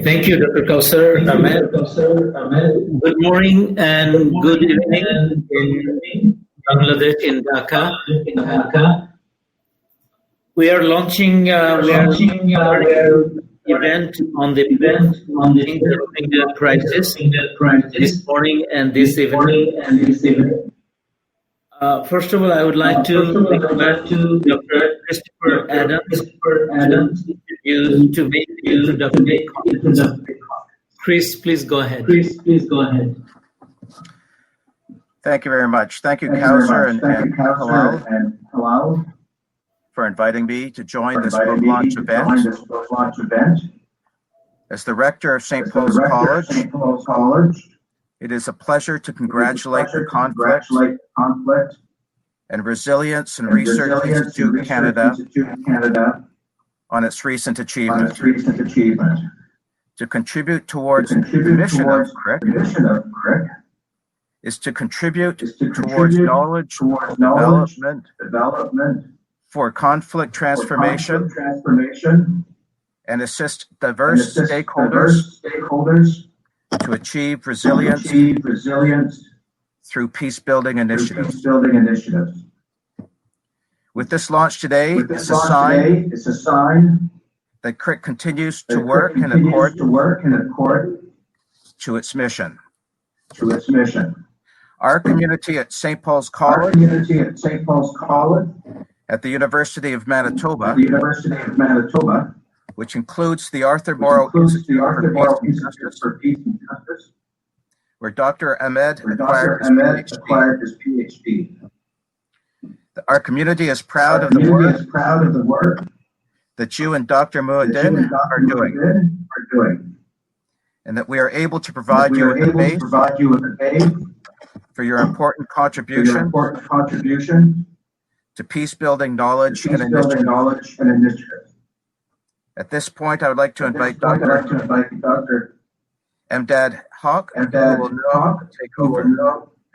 Thank you, Dr. Kausar Ahmed. Good morning and good evening in Bangladesh, in Dhaka. We are launching our event on the Rohingya Crisis this morning and this evening. First of all, I would like to request Dr. Christopher Adams to make the introductory comments. Chris, please go ahead. Thank you very much. Thank you, Kausar and Halal, for inviting me to join this book launch event. As the rector of St. Paul's College, it is a pleasure to congratulate the Conflict and Resilience and Research Institute Canada on its recent achievement. To contribute towards the mission of CRIC is to contribute towards knowledge development for conflict transformation and assist diverse stakeholders to achieve resilience through peace-building initiatives. With this launch today, it's a sign that CRIC continues to work in accordance to its mission. Our community at St. Paul's College at the University of Manitoba, which includes the Arthur Morrow Institute for Peace and Justice, where Dr. Ahmed acquired his PhD. Our community is proud of the work that you and Dr. Muhaddin are doing, and that we are able to provide you with the base for your important contribution to peace-building knowledge and initiative. At this point, I would like to invite Dr. Emdad Haq, who will now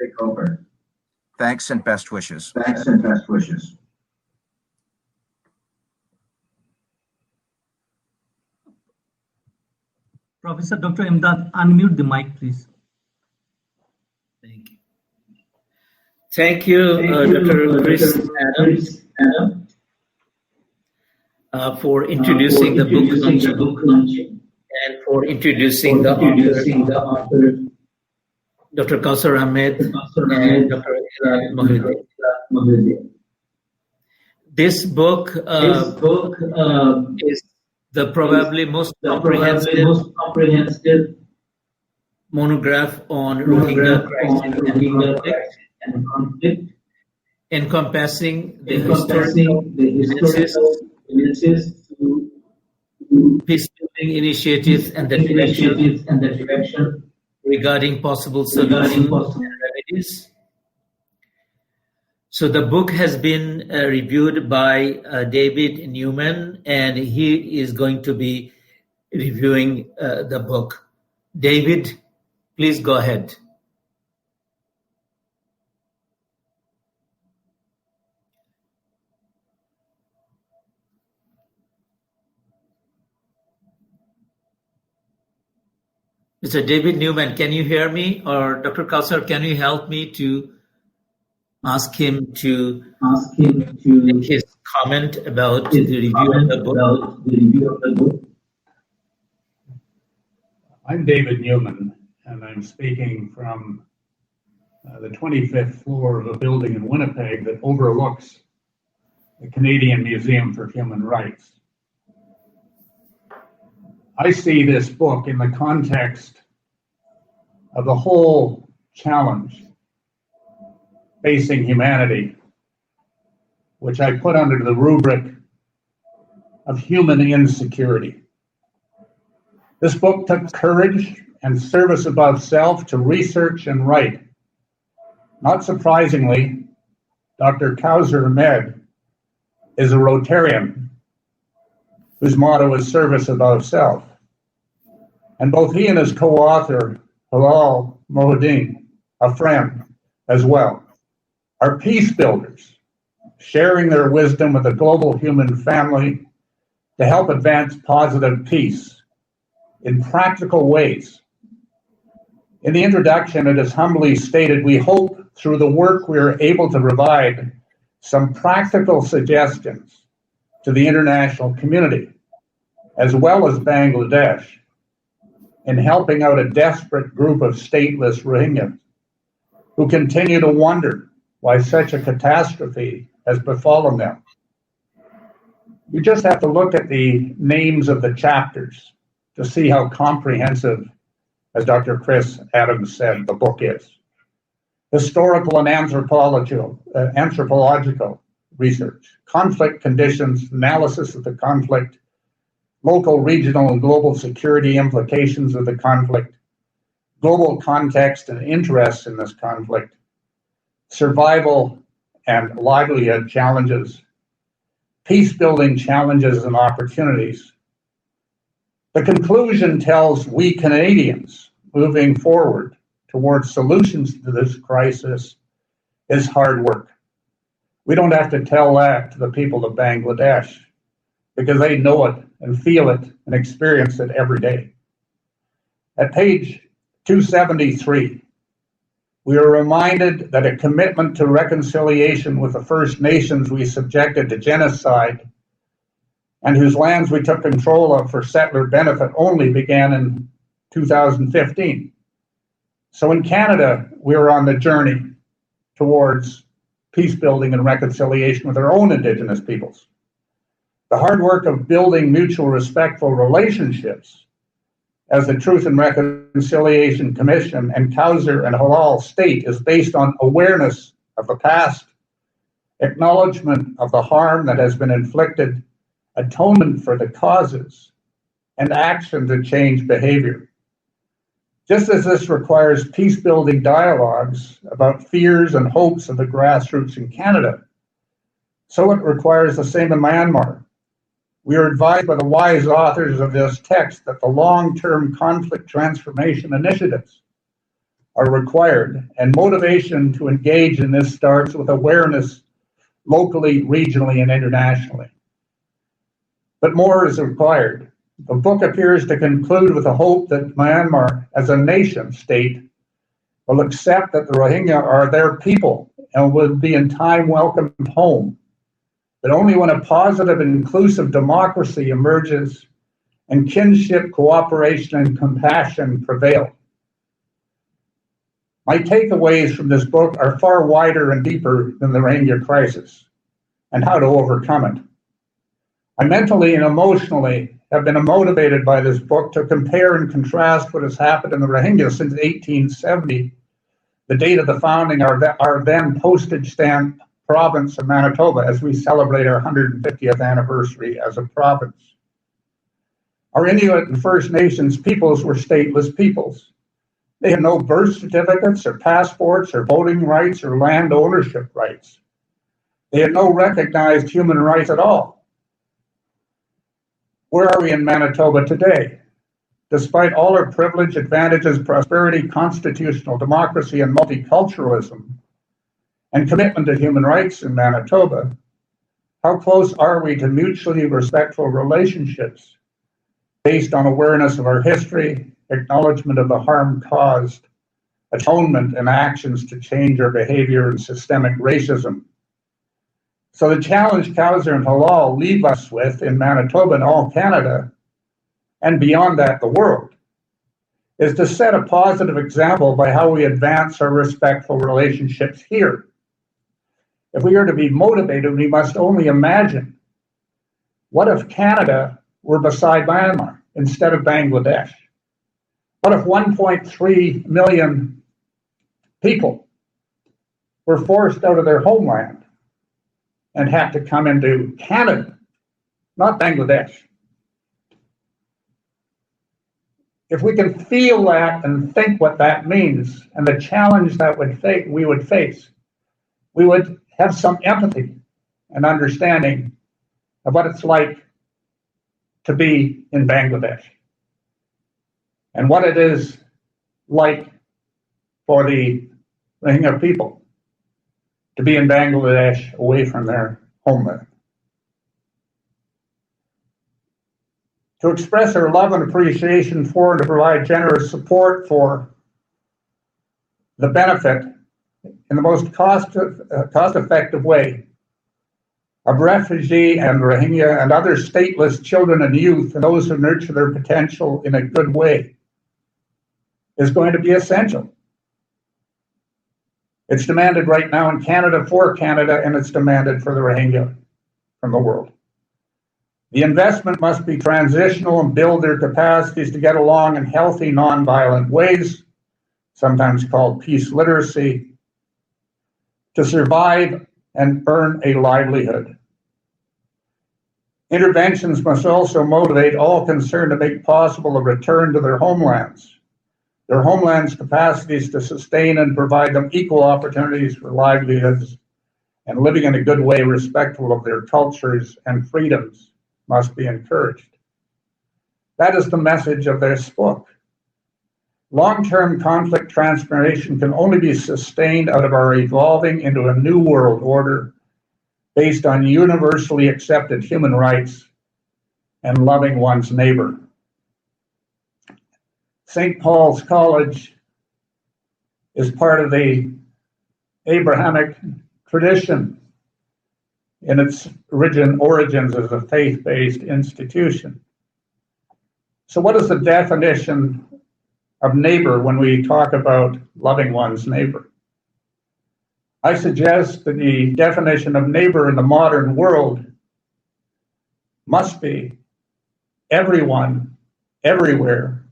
take over. Thanks and best wishes. Professor Dr. Emdad, unmute the mic, please. Thank you, Dr. Chris Adams, for introducing the book launching and for introducing the author, Dr. Kausar Ahmed and Dr. Muhaddin. This book is the probably most comprehensive monograph on Rohingya crisis and conflict, encompassing the historical witnesses to peace-building initiatives and the direction regarding possible solutions and remedies. So the book has been reviewed by David Newman, and he is going to be reviewing the book. David, please go ahead. Mr. David Newman, can you hear me? Or Dr. Kausar, can you help me to ask him to make his comment about the review of the book? I'm David Newman, and I'm speaking from the 25th floor of a building in Winnipeg that overlooks the Canadian Museum for Human Rights. I see this book in the context of the whole challenge facing humanity, which I put under the rubric of human insecurity. This book took courage and service above self to research and write. Not surprisingly, Dr. Kausar Ahmed is a Rotarian whose motto is service above self. And both he and his co-author, Halal Muhaddin, a friend as well, are peace builders, sharing their wisdom with the global human family to help advance positive peace in practical ways. In the introduction, it is humbly stated, we hope through the work we are able to provide some practical suggestions to the international community, as well as Bangladesh, in helping out a desperate group of stateless Rohingyas who continue to wonder why such a catastrophe has befallen them. You just have to look at the names of the chapters to see how comprehensive, as Dr. Chris Adams said, the book is. Historical and anthropological research, conflict conditions, analysis of the conflict, local, regional, and global security implications of the conflict, global context and interests in this conflict, survival and livelihood challenges, peace-building challenges and opportunities. The conclusion tells we Canadians moving forward towards solutions to this crisis is hard work. We don't have to tell that to the people of Bangladesh because they know it and feel it and experience it every day. At page 273, we are reminded that a commitment to reconciliation with the First Nations we subjected to genocide and whose lands we took control of for settler benefit only began in 2015. So in Canada, we are on the journey towards peace building and reconciliation with our own Indigenous peoples. The hard work of building mutual respectful relationships, as the Truth and Reconciliation Commission and Kauser and Halal state, is based on awareness of the past, acknowledgement of the harm that has been inflicted, atonement for the causes, and action to change behavior. Just as this requires peace-building dialogues about fears and hopes of the grassroots in Canada, so it requires the same in Myanmar. We are advised by the wise authors of this text that the long-term conflict transformation initiatives are required, and motivation to engage in this starts with awareness locally, regionally, and internationally. But more is required. The book appears to conclude with the hope that Myanmar, as a nation state, will accept that the Rohingya are their people and will be in time welcomed home. But only when a positive and inclusive democracy emerges and kinship, cooperation, and compassion prevail. My takeaways from this book are far wider and deeper than the Rohingya crisis and how to overcome it. I mentally and emotionally have been motivated by this book to compare and contrast what has happened in the Rohingya since 1870, the date of the founding our then postage stamp province of Manitoba, as we celebrate our 150th anniversary as a province. Our Inuit and First Nations peoples were stateless peoples. They had no birth certificates or passports or voting rights or land ownership rights. They had no recognized human rights at all. Where are we in Manitoba today? Despite all our privilege, advantages, prosperity, constitutional democracy, and multiculturalism, and commitment to human rights in Manitoba, how close are we to mutually respectful relationships based on awareness of our history, acknowledgement of the harm caused, atonement, and actions to change our behavior and systemic racism? So the challenge Kauser and Halal leave us with in Manitoba and all Canada, and beyond that, the world, is to set a positive example by how we advance our respectful relationships here. If we are to be motivated, we must only imagine, what if Canada were beside Myanmar instead of Bangladesh? What if 1.3 million people were forced out of their homeland and had to come into Canada, not Bangladesh? If we can feel that and think what that means and the challenge that we would face, we would have some empathy and understanding of what it's like to be in Bangladesh and what it is like for the Rohingya people to be in Bangladesh away from their homeland. to express our love and appreciation for and to provide generous support for the benefit in the most cost-effective way of refugee and Rohingya and other stateless children and youth and those who nurture their potential in a good way is going to be essential. It's demanded right now in Canada for Canada, and it's demanded for the Rohingya from the world. The investment must be transitional and build their capacities to get along in healthy, nonviolent ways, sometimes called peace literacy, to survive and earn a livelihood. Interventions must also motivate all concerned to make possible a return to their homelands capacities to sustain and provide them equal opportunities for livelihoods and living in a good way respectful of their cultures and freedoms must be encouraged. That is the message of this book. Long-term conflict transformation can only be sustained out of our evolving into a new world order based on universally accepted human rights and loving one's neighbor. St. Paul's College is part of the Abrahamic tradition in its origins as a faith-based institution. So what is the definition of neighbor when we talk about loving one's neighbor? I suggest that the definition of neighbor in the modern world must be everyone, everywhere,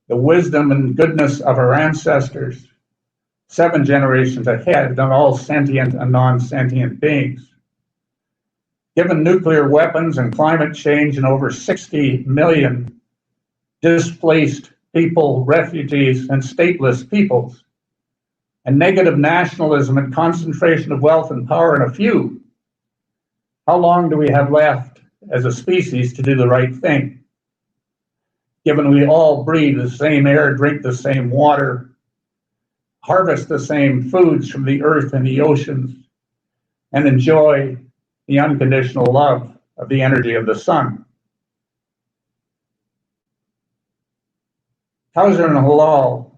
the wisdom and goodness of our ancestors, 7 generations ahead, on all sentient and non-sentient beings. Given nuclear weapons and climate change and over 60 million displaced people, refugees, and stateless peoples, and negative nationalism and concentration of wealth and power in a few, how long do we have left as a species to do the right thing? Given we all breathe the same air, drink the same water, harvest the same foods from the earth and the oceans, and enjoy the unconditional love of the energy of the sun. Kauser and Halal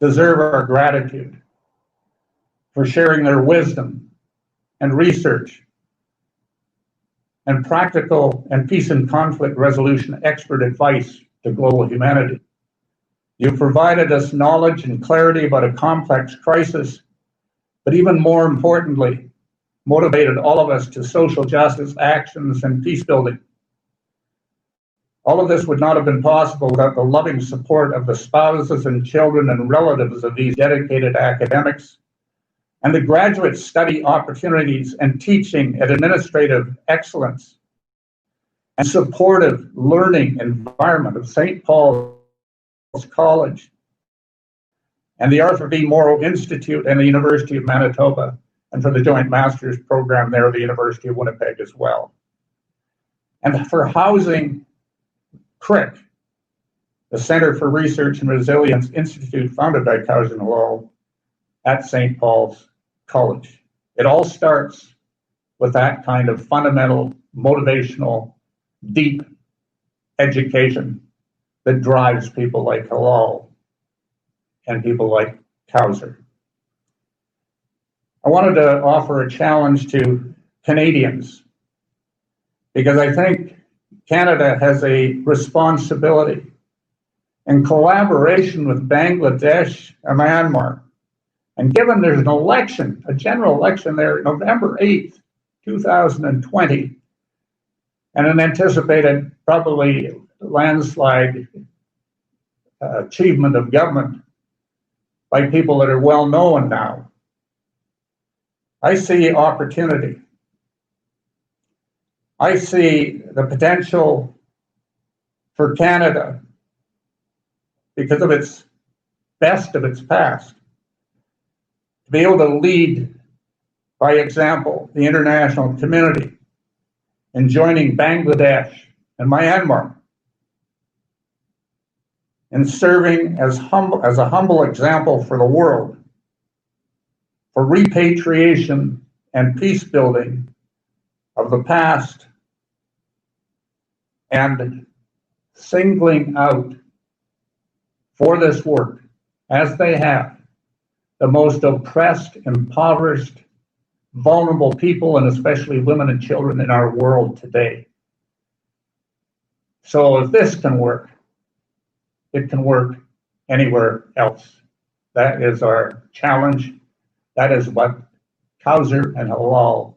deserve our gratitude for sharing their wisdom and research and practical and peace and conflict resolution expert advice to global humanity. You've provided us knowledge and clarity about a complex crisis, but even more importantly, motivated all of us to social justice actions and peace building. All of this would not have been possible without the loving support of the spouses and children and relatives of these dedicated academics, and the graduate study opportunities and teaching and administrative excellence and supportive learning environment of St. Paul's College and the Arthur B. Morrow Institute and the University of Manitoba, and for the Joint Master's Program there at the University of Winnipeg as well. And for housing CRIC, the Center for Research and Resilience Institute founded by Kauser and Halal at St. Paul's College. It all starts with that kind of fundamental, motivational, deep education that drives people like Halal and people like Kauser. I wanted to offer a challenge to Canadians because I think Canada has a responsibility in collaboration with Bangladesh and Myanmar. And given there's an election, a general election there, November 8th, 2020, and an anticipated probably landslide achievement of government by people that are well known now, I see opportunity. I see the potential for Canada, because of its best of its past, to be able to lead by example the international community in joining Bangladesh and Myanmar in serving as a humble example for the world for repatriation and peace building of the past and singling out for this work, as they have, the most oppressed, impoverished, vulnerable people, and especially women and children in our world today. So if this can work, it can work anywhere else. That is our challenge. That is what Kauser and Halal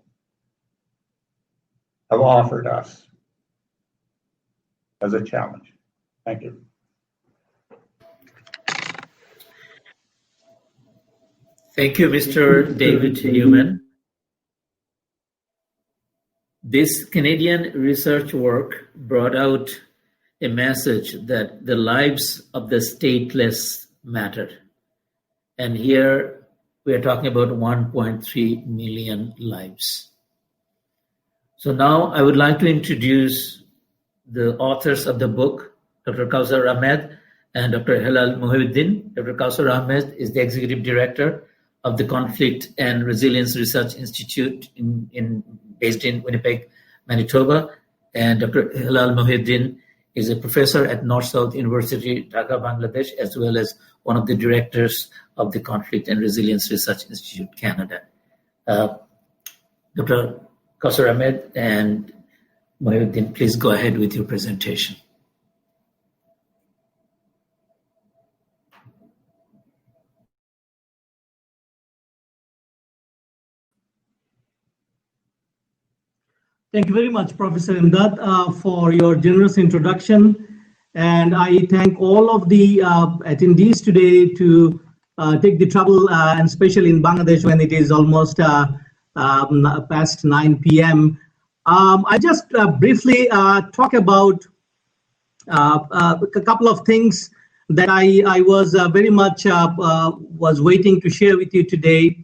have offered us as a challenge. Thank you. Thank you, Mr. David Newman. This Canadian research work brought out a message that the lives of the stateless mattered. And here we are talking about 1.3 million lives. So now I would like to introduce the authors of the book, Dr. Kauser Ahmed and Dr. Hilal Mohiuddin. Dr. Kauser Ahmed is the Executive Director of the Conflict and Resilience Research Institute based in Winnipeg, Manitoba. And Dr. Hilal Mohiuddin is a professor at North-South University, Dhaka, Bangladesh, as well as one of the directors of the Conflict and Resilience Research Institute, Canada. Dr. Kauser Ahmed and Mohiuddin, please go ahead with your presentation. Thank you very much, Professor Imdad, for your generous introduction. And I thank all of the attendees today to take the trouble, and especially in Bangladesh when it is almost past 9 p.m. I just briefly talk about a couple of things that I was very much was waiting to share with you today.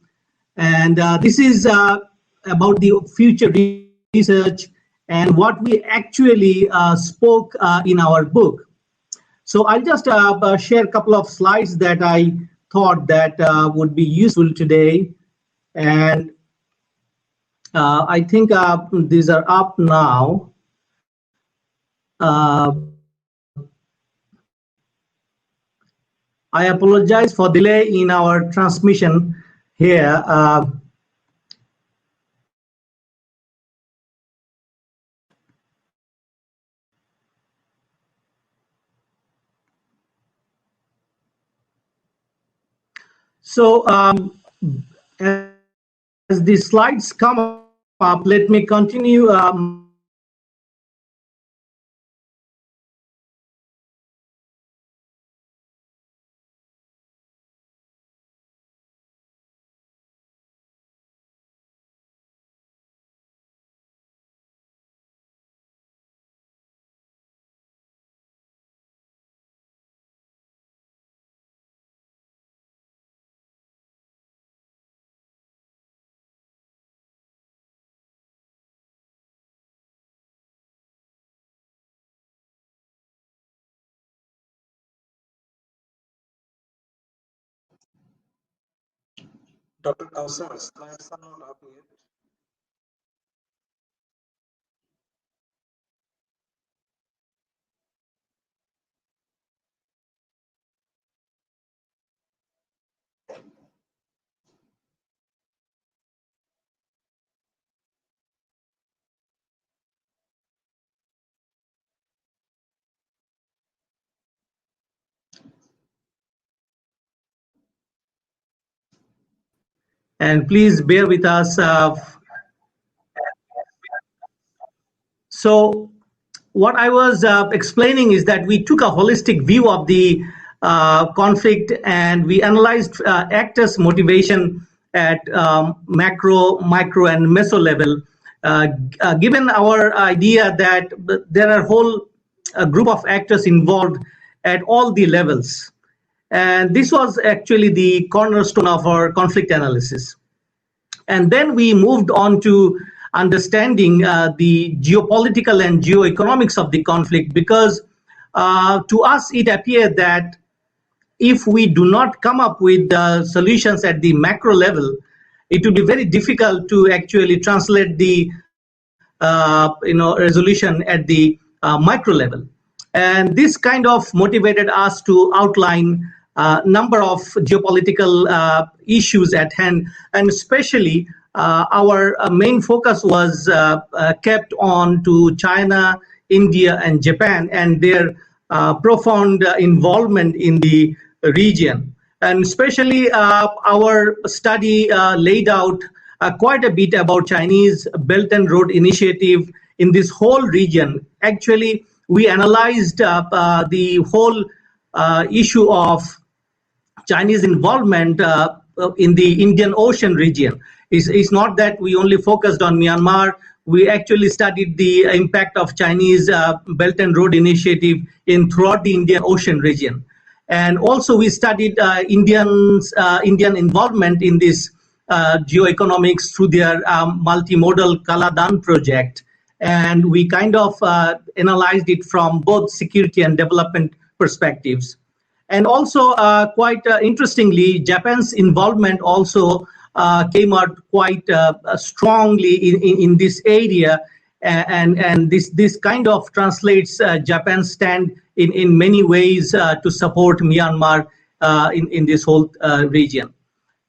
And this is about the future research and what we actually spoke in our book. So I'll just share a couple of slides that I thought that would be useful today. And I think these are up now. I apologize for delay in our transmission here. So as the slides come up, let me continue. Dr. Kauser, slides are not up yet. And please bear with us. So what I was explaining is that we took a holistic view of the conflict, and we analyzed actors' motivation at macro, micro, and meso level, given our idea that there are a whole group of actors involved at all the levels. And this was actually the cornerstone of our conflict analysis. And then we moved on to understanding the geopolitical and geoeconomics of the conflict, because to us it appeared that if we do not come up with solutions at the macro level, it would be very difficult to actually translate the resolution at the micro level. And this kind of motivated us to outline a number of geopolitical issues at hand, and especially our main focus was kept on to China, India, and Japan, and their profound involvement in the region. And especially our study laid out quite a bit about Chinese Belt and Road Initiative in this whole region. Actually, we analyzed the whole issue of Chinese involvement in the Indian Ocean region. It's not that we only focused on Myanmar. We actually studied the impact of Chinese Belt and Road Initiative throughout the Indian Ocean region. And also we studied Indian involvement in this geoeconomics through their multimodal Kaladan project. And we kind of analyzed it from both security and development perspectives. And also, quite interestingly, Japan's involvement also came out quite strongly in this area, and this kind of translates Japan's stand in many ways to support Myanmar in this whole region.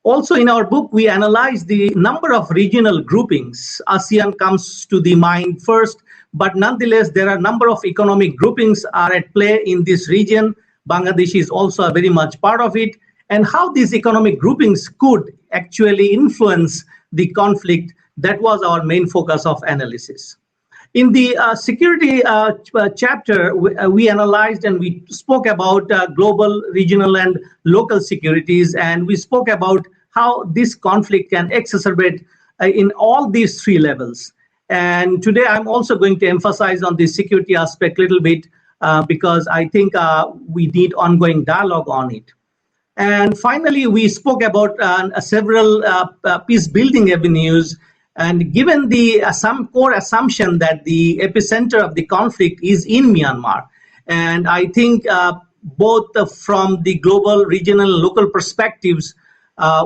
Also, in our book, we analyze the number of regional groupings. ASEAN comes to the mind first, but nonetheless, there are a number of economic groupings are at play in this region. Bangladesh is also very much part of it, and how these economic groupings could actually influence the conflict. That was our main focus of analysis. In the security chapter, we analyzed and we spoke about global, regional, and local securities, and we spoke about how this conflict can exacerbate in all these three levels. And today I'm also going to emphasize on the security aspect a little bit because I think we need ongoing dialogue on it. And finally, we spoke about several peace-building avenues. And given the some core assumption that the epicenter of the conflict is in Myanmar, and I think both from the global, regional, and local perspectives,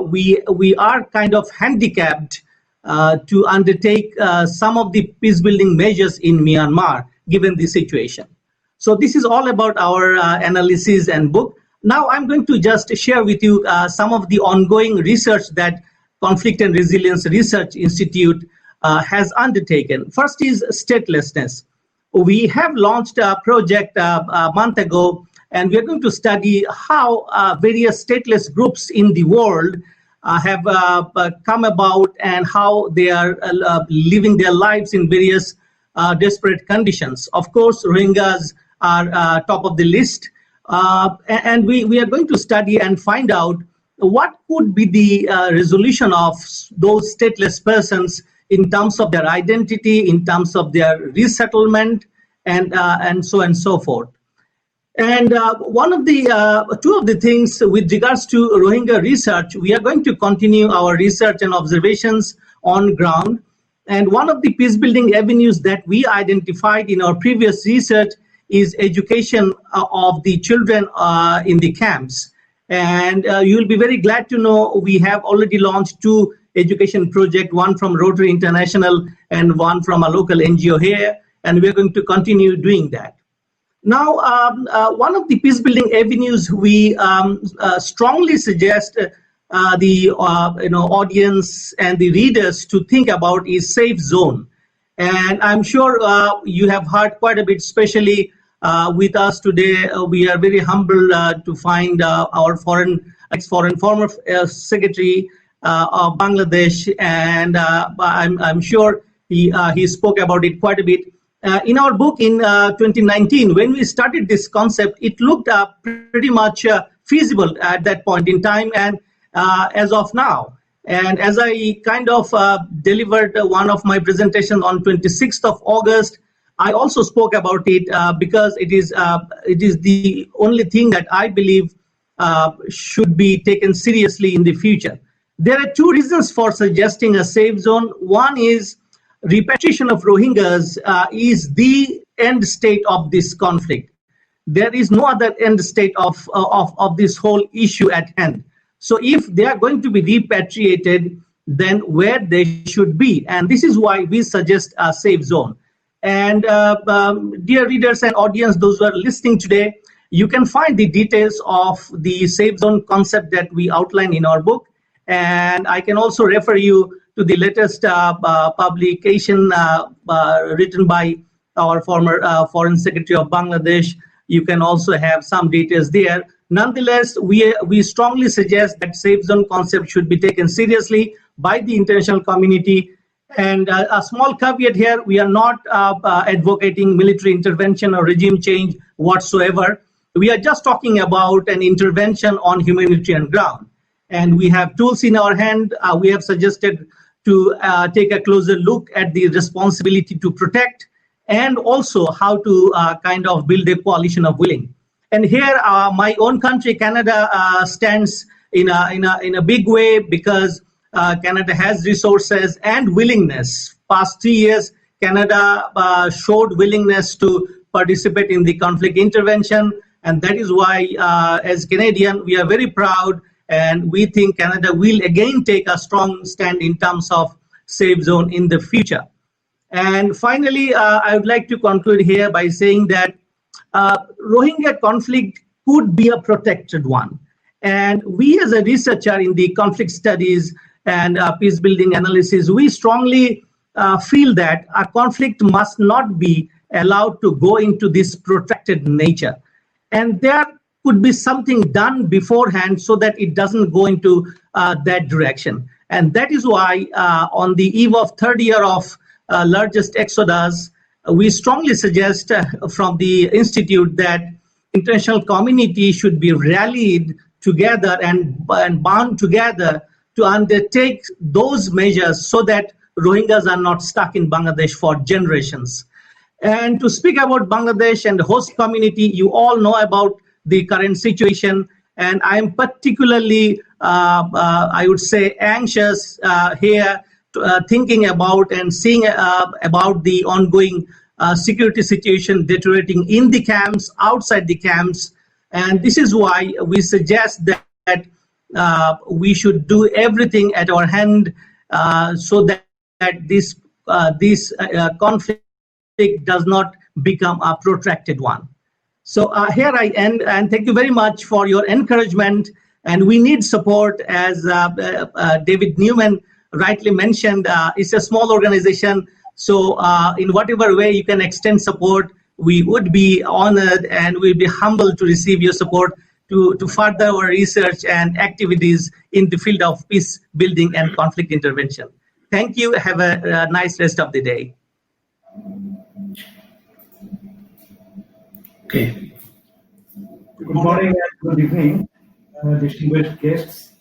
we are kind of handicapped to undertake some of the peace-building measures in Myanmar, given the situation. So this is all about our analysis and book. Now I'm going to just share with you some of the ongoing research that Conflict and Resilience Research Institute has undertaken. First is statelessness. We have launched a project a month ago, and we're going to study how various stateless groups in the world have come about and how they are living their lives in various desperate conditions. Of course, Rohingyas are top of the list, and we are going to study and find out what could be the resolution of those stateless persons in terms of their identity, in terms of their resettlement, and so on and so forth. And two of the things with regards to Rohingya research, we are going to continue our research and observations on ground. And one of the peace-building avenues that we identified in our previous research is education of the children in the camps. And you'll be very glad to know we have already launched two education projects, one from Rotary International and one from a local NGO here, and we're going to continue doing that. Now, one of the peace-building avenues we strongly suggest the audience and the readers to think about is safe zone. And I'm sure you have heard quite a bit, especially with us today. We are very humbled to find our former secretary of Bangladesh, and I'm sure he spoke about it quite a bit. In our book in 2019, when we started this concept, it looked pretty much feasible at that point in time and as of now. And as I kind of delivered one of my presentations on 26th of August, I also spoke about it because it is the only thing that I believe should be taken seriously in the future. There are two reasons for suggesting a safe zone. One is repatriation of Rohingyas is the end state of this conflict. There is no other end state of this whole issue at hand. So if they are going to be repatriated, then where they should be. And this is why we suggest a safe zone. And dear readers and audience, those who are listening today, you can find the details of the safe zone concept that we outline in our book. And I can also refer you to the latest publication written by our former Foreign Secretary of Bangladesh. You can also have some details there. Nonetheless, we strongly suggest that safe zone concept should be taken seriously by the international community. And a small caveat here, we are not advocating military intervention or regime change whatsoever. We are just talking about an intervention on humanitarian ground. And we have tools in our hand. We have suggested to take a closer look at the responsibility to protect and also how to kind of build a coalition of willing. And here, my own country, Canada, stands in a big way because Canada has resources and willingness. Past 3 years, Canada showed willingness to participate in the conflict intervention, and that is why, as Canadian, we are very proud, and we think Canada will again take a strong stand in terms of safe zone in the future. And finally, I would like to conclude here by saying that Rohingya conflict could be a protected one. And we as a researcher in the conflict studies and peace building analysis, we strongly feel that a conflict must not be allowed to go into this protracted nature. And there could be something done beforehand so that it doesn't go into that direction. And that is why on the eve of third year of largest exodus, we strongly suggest from the Institute that international community should be rallied together and bound together to undertake those measures so that Rohingyas are not stuck in Bangladesh for generations. And to speak about Bangladesh and the host community, you all know about the current situation, and I am particularly, I would say, anxious here, thinking about and seeing about the ongoing security situation deteriorating in the camps, outside the camps, and this is why we suggest that we should do everything at our hand so that this conflict does not become a protracted one. So here I end, and thank you very much for your encouragement. And we need support, as David Newman rightly mentioned. It's a small organization, so in whatever way you can extend support, we would be honored and we'd be humbled to receive your support to further our research and activities in the field of peace building and conflict intervention. Thank you. Have a nice rest of the day. Okay. Good morning and good evening, distinguished guests.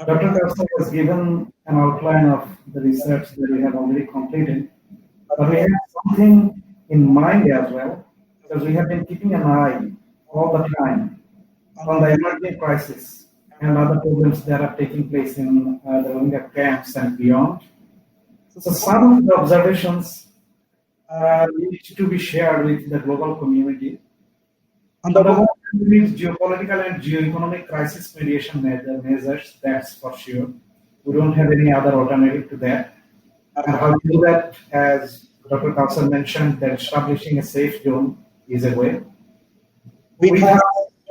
Dr. Kaushal has given an outline of the research that we have already completed, but we have something in mind as well, because we have been keeping an eye all the time on the emerging crisis and other problems that are taking place in the Rohingya camps and beyond. So some of the observations need to be shared with the global community. On the one hand, with geopolitical and geoeconomic crisis mediation measures, that's for sure. We don't have any other alternative to that. And how to do that, as Dr. Kaushal mentioned, that establishing a safe zone is a way. We have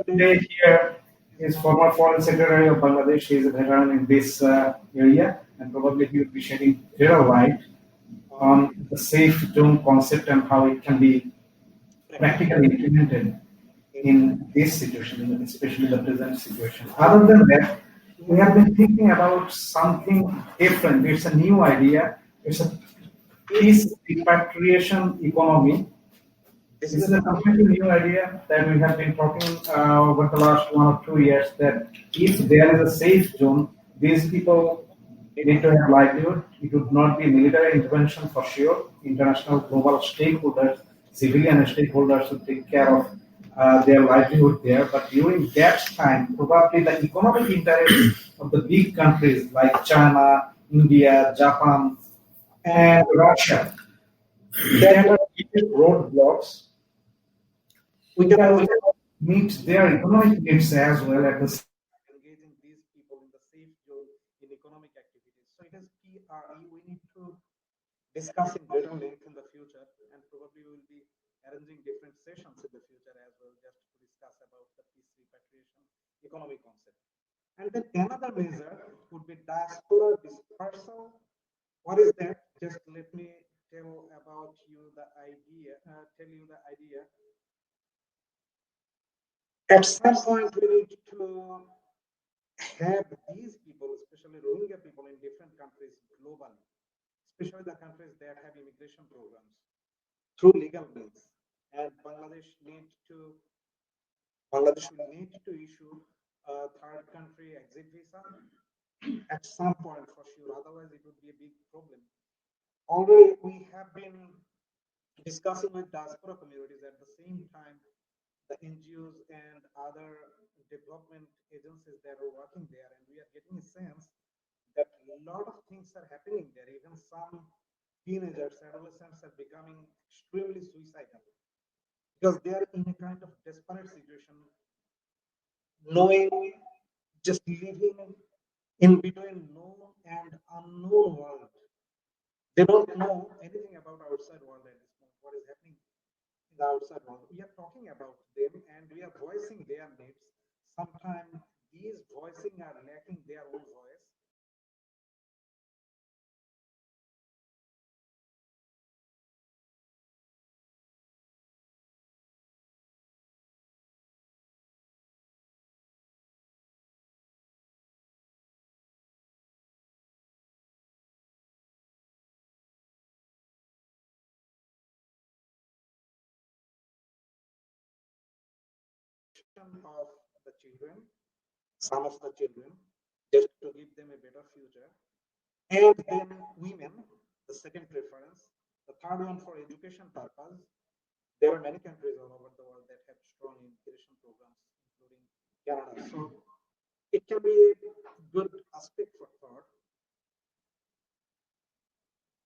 today here is former Foreign Secretary of Bangladesh. He is a veteran in this area, and probably he will be shedding clearer light on the safe zone concept and how it can be practically implemented in this situation, especially the present situation. Other than that, we have been thinking about something different. It's a new idea. It's a peace repatriation economy. This is a completely new idea that we have been talking over the last 1 or 2 years, that if there is a safe zone, these people need to have livelihood. It would not be military intervention for sure. International global stakeholders, civilian stakeholders should take care of their livelihood there. But during that time, probably the economic interests of the big countries like China, India, Japan, and Russia, that are roadblocks. We can meet their economic needs as well at the same time, engaging these people in the safe zone in economic activities. So it is key. We need to discuss in greater length in the future. arranging different sessions in the future as well, just to discuss about the peace repatriation economy concept. And then another measure would be diaspora dispersal. What is that? Just let me tell about you the idea. Tell you the idea. At some point, we need to have these people, especially Rohingya people in different countries globally, especially the countries that have immigration programs through legal means. And Bangladesh will need to issue a third country exit visa at some point for sure. Otherwise, it would be a big problem. Already, we have been discussing with diaspora communities at the same time, the NGOs and other development agencies that are working there, and we are getting a sense that a lot of things are happening there. Even some teenagers, adolescents are becoming extremely suicidal because they are in a kind of desperate situation, knowing, just living in between known and unknown world. They don't know anything about outside world at this point. What is happening in the outside world? We are talking about them and we are voicing their needs. Sometimes these voicing are lacking their own voice. Of the children, some of the children, just to give them a better future. And then women, the second preference. The third one for education purpose. There are many countries all over the world that have strong immigration programs, including Canada. So it can be a good aspect for thought.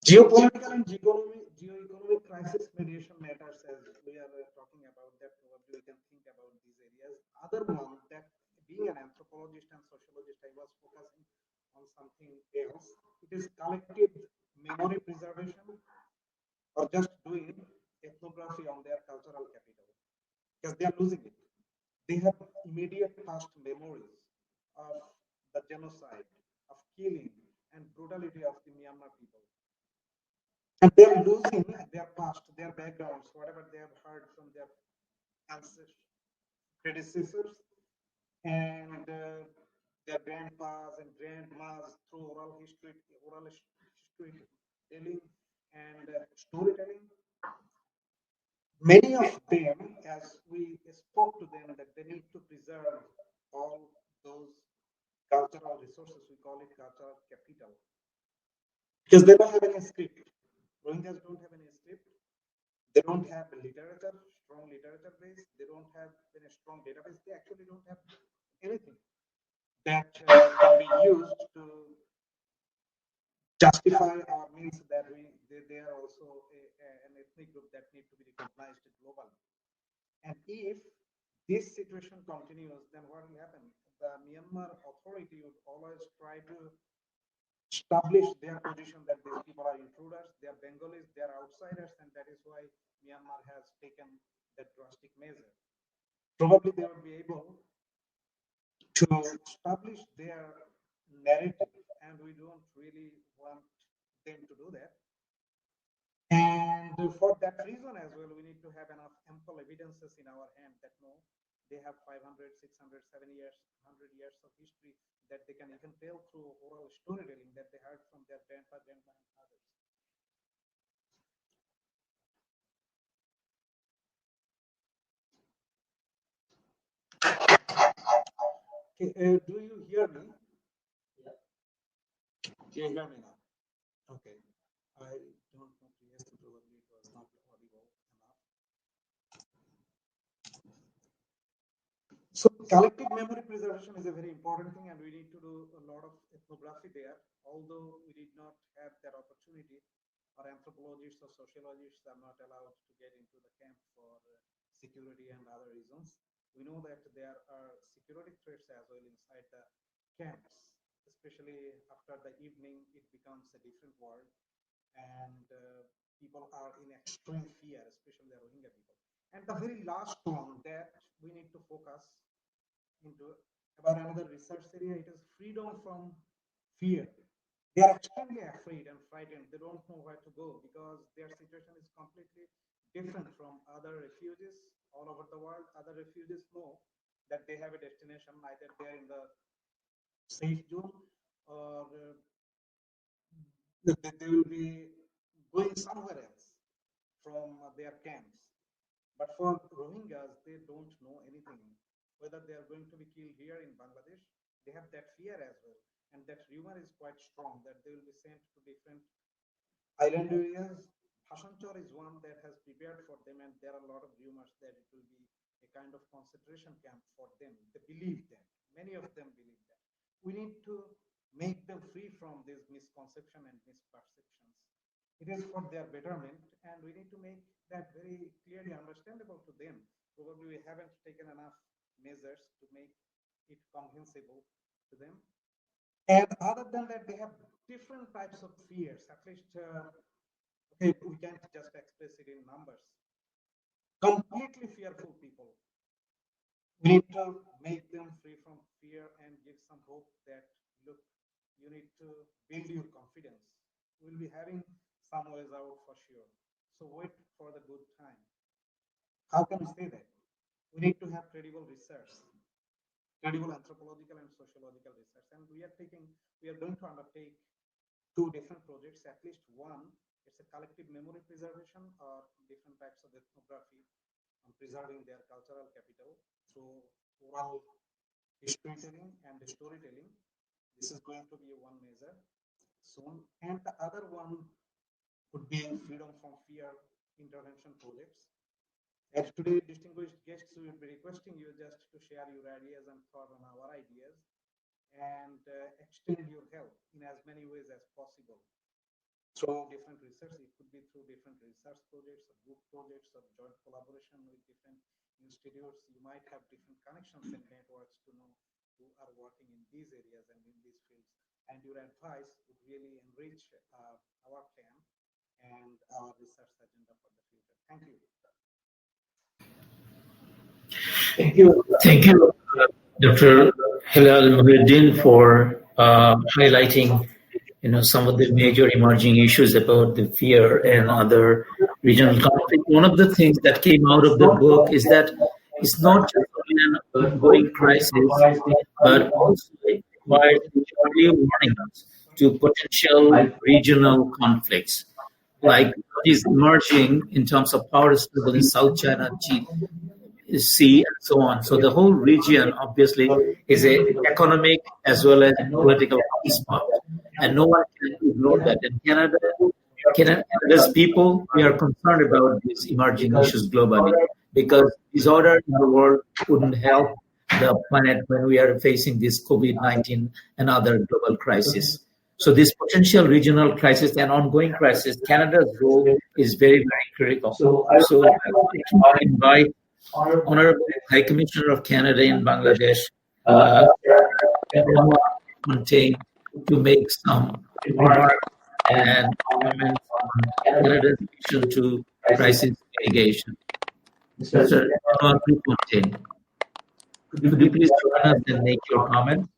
Geopolitical and geo-economic crisis mediation matters, as we are talking about that. Probably we can think about these areas. Other one that, being an anthropologist and sociologist, I was focusing on something else. It is collective memory preservation, or just doing ethnography on their cultural capital, because they are losing it. They have immediate past memories of the genocide, of killing and brutality of the Myanmar people. And they're losing their past, their backgrounds, whatever they have heard from their ancestors, predecessors, and their grandpas and grandmas through oral history telling and storytelling. Many of them, as we spoke to them, that they need to preserve all those cultural resources. We call it cultural capital, because they don't have any script. Rohingyas don't have any script. They don't have literature, strong literature base. They don't have any strong database. They actually don't have anything that can be used to justify or means that they are also an ethnic group that need to be recognized globally. And if this situation continues, then what will happen? The Myanmar authority would always try to establish their position that these people are intruders, they are Bengalis, they are outsiders, and that is why Myanmar has taken that drastic measure. Probably they will be able to establish their narrative, and we don't really want them to do that. And for that reason as well, we need to have enough ample evidences in our hand that no, they have 500, 600, 7 years, 100 years of history that they can even tell through oral storytelling that they heard from their grandpa, grandma, and others. Okay, do you hear me? Yeah. Do you hear me now? Okay. I don't know. Yes, probably it was not audible enough. So collective memory preservation is a very important thing, and we need to do a lot of ethnography there. Although we did not have that opportunity, our anthropologists or sociologists are not allowed to get into the camp for security and other reasons. We know that there are security threats as well inside the camps, especially after the evening, it becomes a different world, and people are in extreme fear, especially the Rohingya people. And the very last one that we need to focus into about another research area, it is freedom from fear. They are extremely afraid and frightened. They don't know where to go because their situation is completely different from other refugees all over the world. Other refugees know that they have a destination, either they're in the safe zone or they will be going somewhere else from their camps. But for Rohingyas, they don't know anything. Whether they are going to be killed here in Bangladesh, they have that fear as well. And that rumor is quite strong that they will be sent to different island areas. Bhasanchar is one that has prepared for them, and there are a lot of rumors that it will be a kind of concentration camp for them. They believe that. Many of them believe that. We need to make them free from this misconception and misperceptions. It is for their betterment, and we need to make that very clearly understandable to them. Probably we haven't taken enough measures to make it comprehensible to them. And other than that, they have different types of fears. At least, okay, we can't just express it in numbers. Completely fearful people. We need to make them free from fear and give some hope that, look, you need to build your confidence. We'll be having some ways out for sure. So wait for the good time. How can we say that? We need to have credible research, credible anthropological and sociological research. And we are going to undertake two different projects, at least one. It's a collective memory preservation or different types of ethnography on preserving their cultural capital through oral historytelling and storytelling. This is going to be one measure soon. And the other one would be freedom from fear intervention projects. As today, distinguished guests, we will be requesting you just to share your ideas and thought on our ideas and extend your help in as many ways as possible. Through different research, it could be through different research projects, or group projects, or joint collaboration with different institutes. You might have different connections and networks to know who are working in these areas and in these fields. And your advice would really enrich our camp and our research agenda for the future. Thank you. Thank you, Dr. Hilal Muhyiddin, for highlighting, some of the major emerging issues about the fear and other regional conflict. One of the things that came out of the book is that it's not just an ongoing crisis, but also it requires early warnings to potential regional conflicts, like what is emerging in terms of power struggle in South China Sea and so on. So the whole region obviously is an economic as well as political hotspot, and no one can ignore that. In Canada's people, we are concerned about these emerging issues globally because disorder in the world wouldn't help the planet when we are facing this COVID-19 and other global crisis. So this potential regional crisis and ongoing crisis, Canada's role is very, very critical. So I would like to invite Honorable High Commissioner of Canada in Bangladesh, Fontaine, to make some remarks and comments on Canada's mission to crisis mitigation. Mr. Fontaine, could you please join us and make your comment?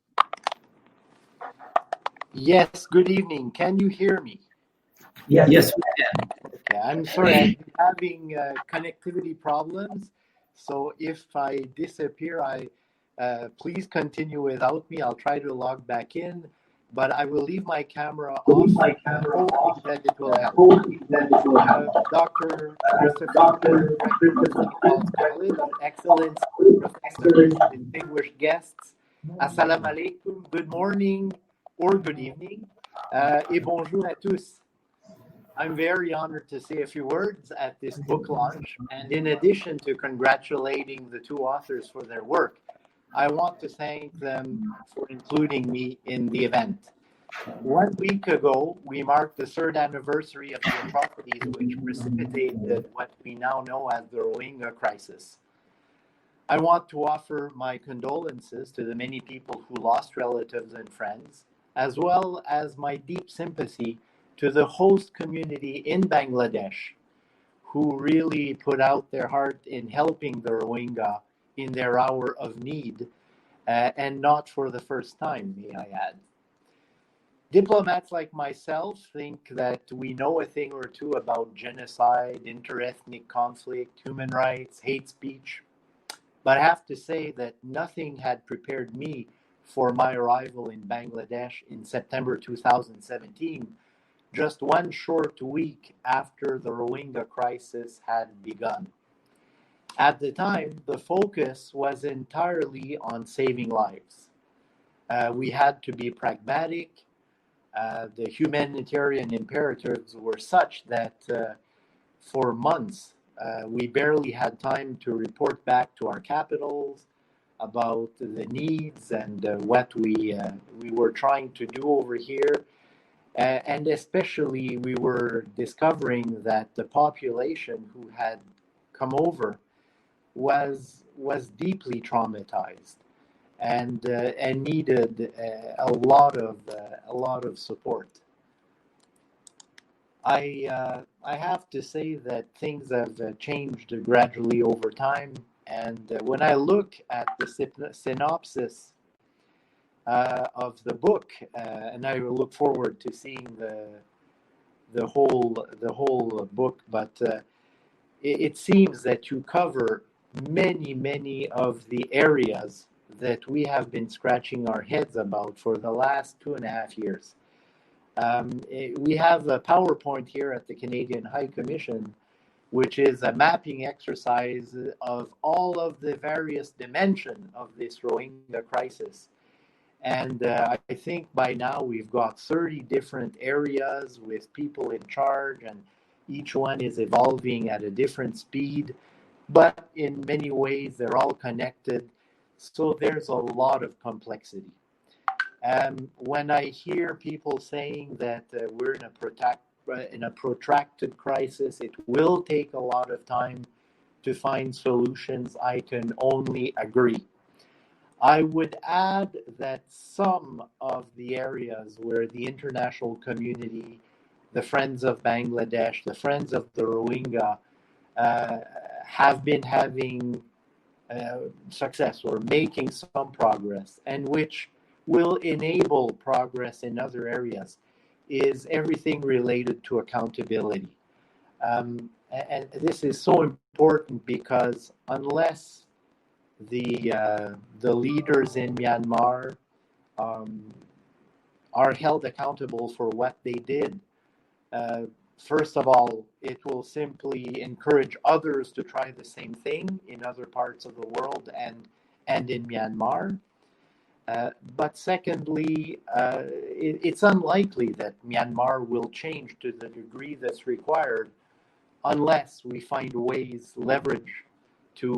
Yes, good evening. Can you hear me? Yes, we can. Okay, I'm sorry, I'm having connectivity problems. So if I disappear, please continue without me. I'll try to log back in, but I will leave my camera off. Hoping that it will help. Dr. Christopher, Excellency, Professors, distinguished guests, Assalamu alaikum, good morning or good evening, et bonjour à tous. I'm very honored to say a few words at this book launch, and in addition to congratulating the two authors for their work, I want to thank them for including me in the event. 1 week ago, we marked the 3rd anniversary of the atrocities which precipitated what we now know as the Rohingya Crisis. I want to offer my condolences to the many people who lost relatives and friends, as well as my deep sympathy to the host community in Bangladesh, who really put out their heart in helping the Rohingya in their hour of need, and not for the first time, may I add. Diplomats like myself think that we know a thing or two about genocide, interethnic conflict, human rights, hate speech, but I have to say that nothing had prepared me for my arrival in Bangladesh in September 2017, just one short week after the Rohingya crisis had begun. At the time, the focus was entirely on saving lives. We had to be pragmatic. The humanitarian imperatives were such that for months we barely had time to report back to our capitals about the needs and what we were trying to do over here. And especially, we were discovering that the population who had come over was deeply traumatized and needed a lot of support. I have to say that things have changed gradually over time, and when I look at the synopsis of the book, and I look forward to seeing the whole book, but it seems that you cover many of the areas that we have been scratching our heads about for the last 2.5 years. We have a PowerPoint here at the Canadian High Commission, which is a mapping exercise of all of the various dimensions of this Rohingya crisis. And I think by now we've got 30 different areas with people in charge, and each one is evolving at a different speed, but in many ways they're all connected. So there's a lot of complexity. When I hear people saying that we're in a protracted crisis, it will take a lot of time to find solutions, I can only agree. I would add that some of the areas where the international community, the Friends of Bangladesh, the Friends of the Rohingya, have been having success or making some progress, and which will enable progress in other areas, is everything related to accountability. And this is so important because unless the leaders in Myanmar are held accountable for what they did, first of all, it will simply encourage others to try the same thing in other parts of the world and in Myanmar. But secondly, it's unlikely that Myanmar will change to the degree that's required unless we find ways, leverage, to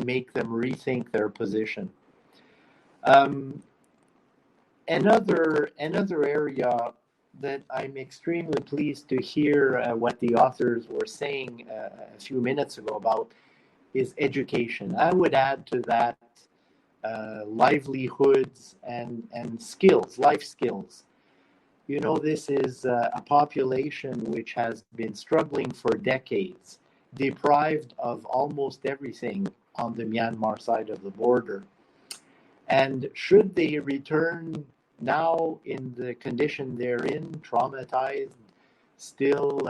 make them rethink their position. Another area that I'm extremely pleased to hear what the authors were saying a few minutes ago about is education. I would add to that livelihoods and skills, life skills. You know, this is a population which has been struggling for decades, deprived of almost everything on the Myanmar side of the border. And should they return now in the condition they're in, traumatized, still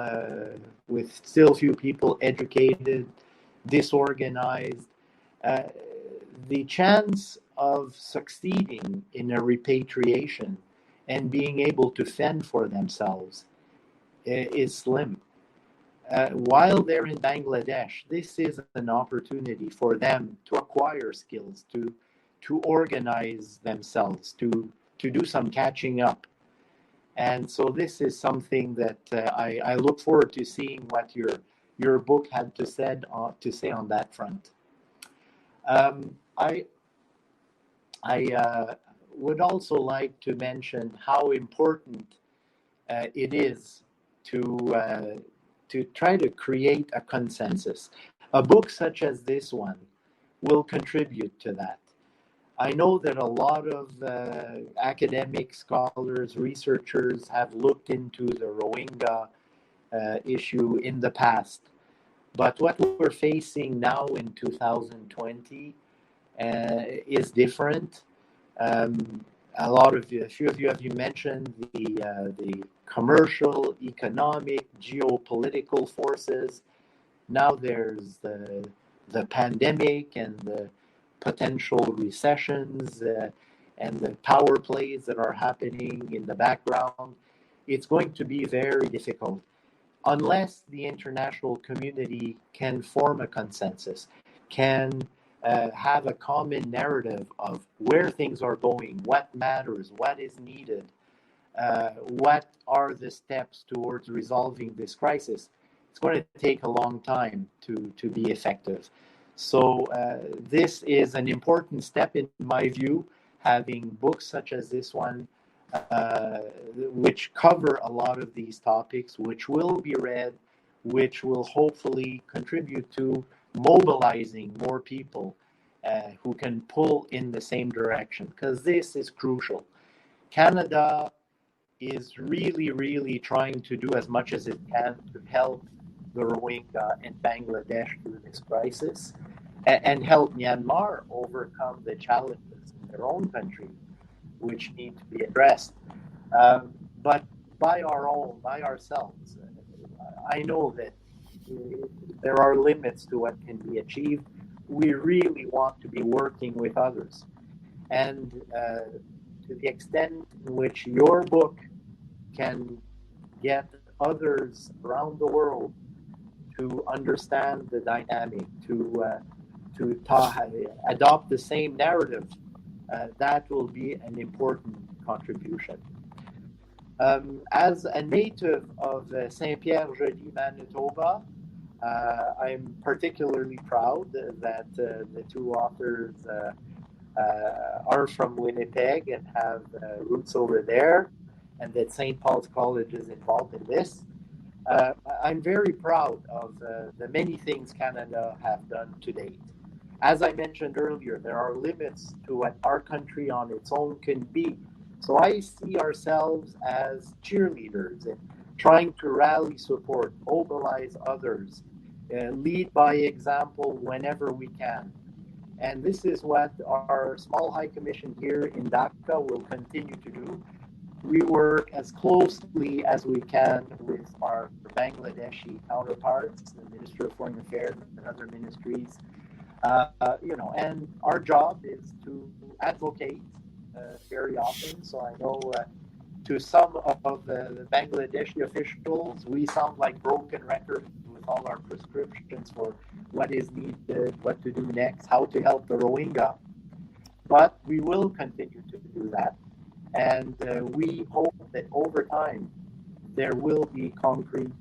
with still few people educated, disorganized, the chance of succeeding in a repatriation and being able to fend for themselves is slim. While they're in Bangladesh, this is an opportunity for them to acquire skills, to organize themselves, to do some catching up. And so this is something that I look forward to seeing what your book had to say on that front. I would also like to mention how important it is to try to create a consensus. A book such as this one will contribute to that. I know that a lot of academic scholars, researchers have looked into the Rohingya issue in the past. But what we're facing now in 2020 is different. A few of you have mentioned the commercial, economic, geopolitical forces. Now there's the pandemic and the potential recessions and the power plays that are happening in the background. It's going to be very difficult unless the international community can form a consensus, can have a common narrative of where things are going, what matters, what is needed, what are the steps towards resolving this crisis. It's going to take a long time to be effective. So this is an important step in my view, having books such as this one, which cover a lot of these topics, which will be read, which will hopefully contribute to mobilizing more people who can pull in the same direction, because this is crucial. Canada is really, really trying to do as much as it can to help the Rohingya in Bangladesh through this crisis and help Myanmar overcome the challenges in their own country, which need to be addressed. But by ourselves, I know that there are limits to what can be achieved. We really want to be working with others. And to the extent in which your book can get others around the world to understand the dynamic, to adopt the same narrative, that will be an important contribution. As a native of Saint-Pierre-Joli, Manitoba, I'm particularly proud that the two authors are from Winnipeg and have roots over there, and that St. Paul's College is involved in this. I'm very proud of the many things Canada have done to date. As I mentioned earlier, there are limits to what our country on its own can be. So I see ourselves as cheerleaders and trying to rally support, mobilize others, lead by example whenever we can. And this is what our Small High Commission here in Dhaka will continue to do. We work as closely as we can with our Bangladeshi counterparts, the Minister of Foreign Affairs and other ministries. And our job is to advocate very often. So I know to some of the Bangladeshi officials, we sound like broken records with all our prescriptions for what is needed, what to do next, how to help the Rohingya. But we will continue to do that. And we hope that over time, there will be concrete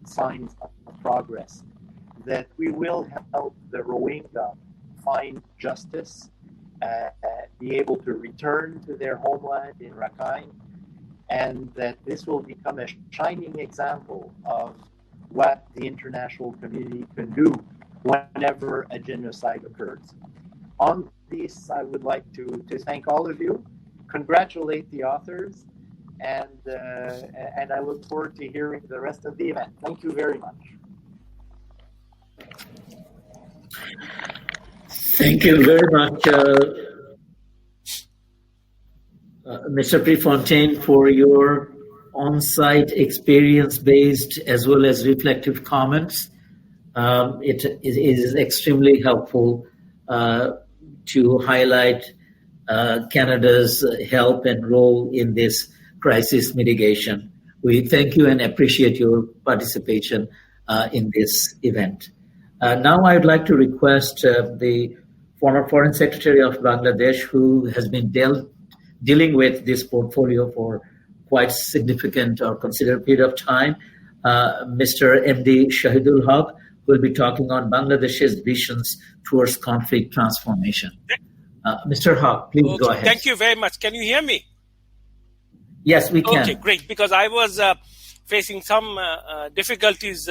signs of progress, that we will help the Rohingya find justice, be able to return to their homeland in Rakhine, and that this will become a shining example of what the international community can do whenever a genocide occurs. On this, I would like to thank all of you, congratulate the authors, and I look forward to hearing the rest of the event. Thank you very much. Thank you very much, Mr. Prefontaine, for your on-site experience-based as well as reflective comments. It is extremely helpful to highlight Canada's help and role in this crisis mitigation. We thank you and appreciate your participation in this event. Now I would like to request the former Foreign Secretary of Bangladesh, who has been dealing with this portfolio for quite significant or considerable period of time, Mr. MD Shahidul Haq, will be talking on Bangladesh's visions towards conflict transformation. Mr. Haq, please go ahead. Thank you very much. Can you hear me? Yes, we can. Okay, great. Because I was facing some difficulties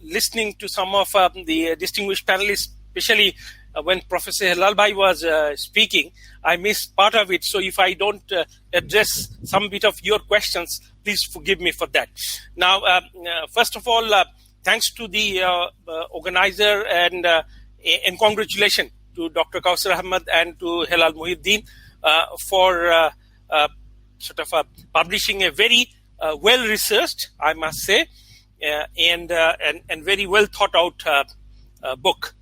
listening to some of the distinguished panelists, especially when Professor Helalbhai was speaking. I missed part of it. So if I don't address some bit of your questions, please forgive me for that. Now, first of all, thanks to the organizer and congratulations to Dr. Kausar Ahmed and to Hilal Muhyiddin for publishing a very well-researched, I must say, and very well thought out book.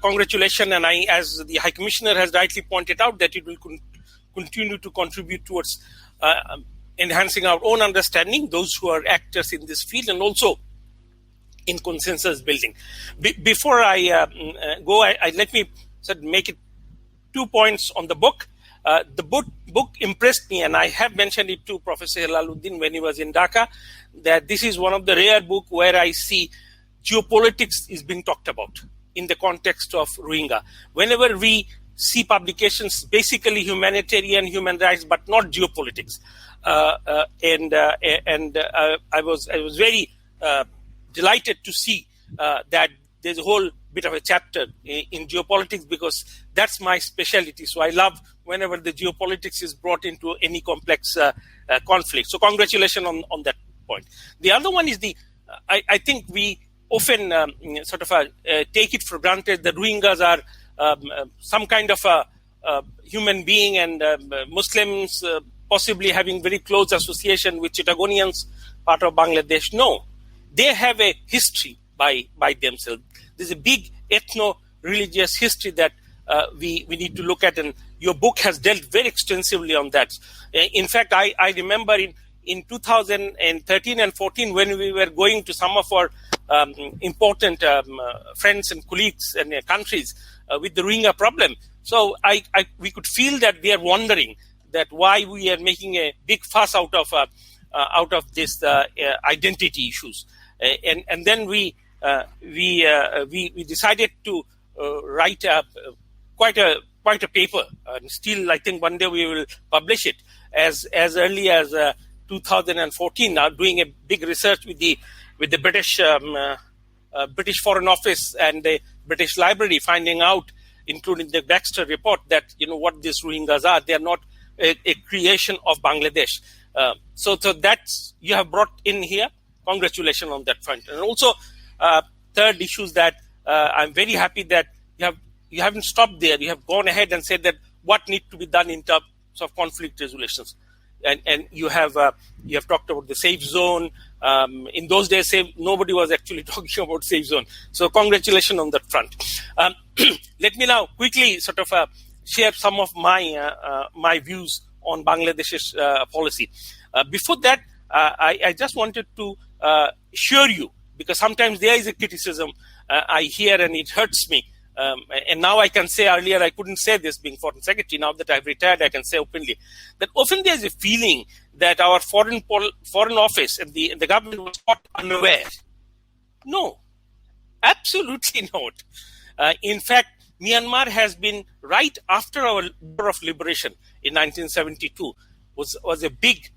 Congratulations, and I, as the High Commissioner has rightly pointed out, that it will continue to contribute towards enhancing our own understanding, those who are actors in this field, and also in consensus building. Before I go, let me make it 2 points on the book. The book impressed me, and I have mentioned it to Professor Hilaluddin when he was in Dhaka, that this is one of the rare books where I see geopolitics is being talked about in the context of Rohingya. Whenever we see publications, basically humanitarian, human rights, but not geopolitics. I was very delighted to see that there's a whole bit of a chapter in geopolitics, because that's my specialty. So I love whenever the geopolitics is brought into any complex conflict. So congratulations on that point. The other one is I think we often take it for granted that Rohingyas are some kind of a human being, and Muslims possibly having very close association with Chittagonians, part of Bangladesh. No, they have a history by themselves. There's a big ethno-religious history that we need to look at, and your book has dealt very extensively on that. In fact, I remember in 2013 and 14, when we were going to some of our important friends and colleagues and countries with the Rohingya problem. So we could feel that they are wondering that why we are making a big fuss out of this identity issues, and then we decided to write quite a paper, and still I think one day we will publish it as early as 2014. Now doing a big research with the British Foreign Office and the British Library, finding out, including the Baxter report, that what these Rohingyas are. They are not a creation of Bangladesh. So that's you have brought in here. Congratulations on that front. And also third issues that I'm very happy that you haven't stopped there. You have gone ahead and said that what needs to be done in terms of conflict resolutions. And you have talked about the safe zone. In those days, nobody was actually talking about safe zone. So congratulations on that front. Let me now quickly share some of my views on Bangladesh's policy. Before that, I just wanted to assure you, because sometimes there is a criticism I hear and it hurts me. And now I can say, earlier I couldn't say this being Foreign Secretary. Now that I've retired, I can say openly that often there's a feeling that our foreign office and the government was caught unaware. No, absolutely not. In fact, Myanmar has been, right after our War of Liberation in 1972, was a big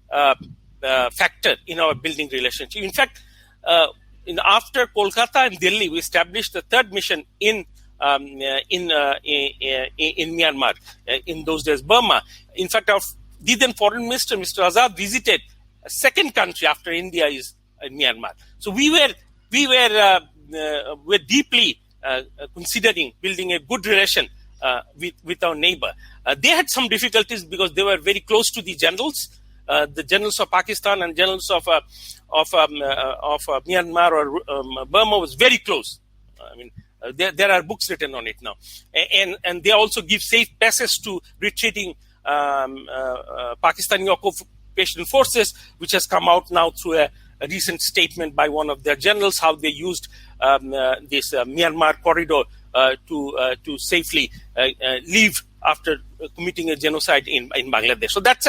factor in our building relationship. In fact, after Kolkata and Delhi, we established the third mission in Myanmar, in those days, Burma. In fact, our then Foreign Minister, Mr. Azad, visited a second country after India is Myanmar. So we were deeply considering building a good relation with our neighbor. They had some difficulties because they were very close to the generals of Pakistan and generals of Myanmar or Burma was very close. I mean, there are books written on it now, and they also give safe passage to retreating Pakistani occupation forces, which has come out now through a recent statement by one of their generals, how they used this Myanmar corridor to safely leave after committing a genocide in Bangladesh. So that's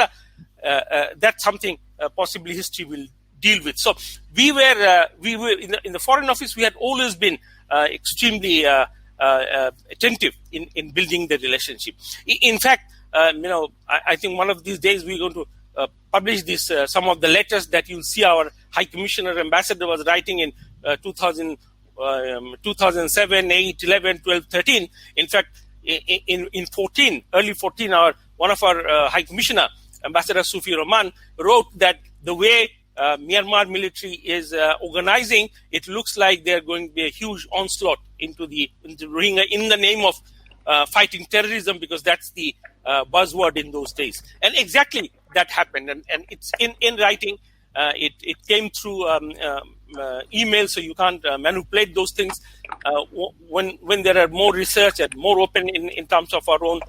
something possibly history will deal with. So we were in the Foreign Office. We had always been extremely attentive in building the relationship. In fact, I think one of these days we're going to publish this some of the letters that you'll see our High Commissioner Ambassador was writing in 2007, 8, 11, 12, 13. In fact, in early 14, one of our High Commissioner, Ambassador Sufi Rahman, wrote that the way Myanmar military is organizing, it looks like there are going to be a huge onslaught into Rohingya in the name of fighting terrorism, because that's the buzzword in those days. And exactly that happened. And it's in writing. It came through email, so you can't manipulate those things. When there are more research and more open in terms of our own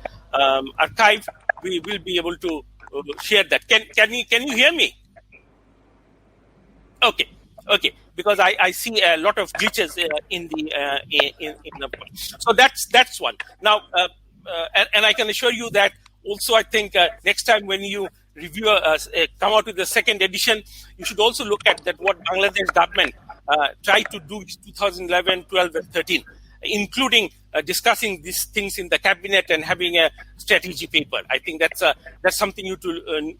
archive, we will be able to share that. Can you hear me? Okay, because I see a lot of glitches in the so that's one. Now, and I can assure you that also, I think next time when you review come out with the second edition, you should also look at that what Bangladesh government tried to do in 2011, 12, and 13, including discussing these things in the cabinet and having a strategy paper. I think that's something you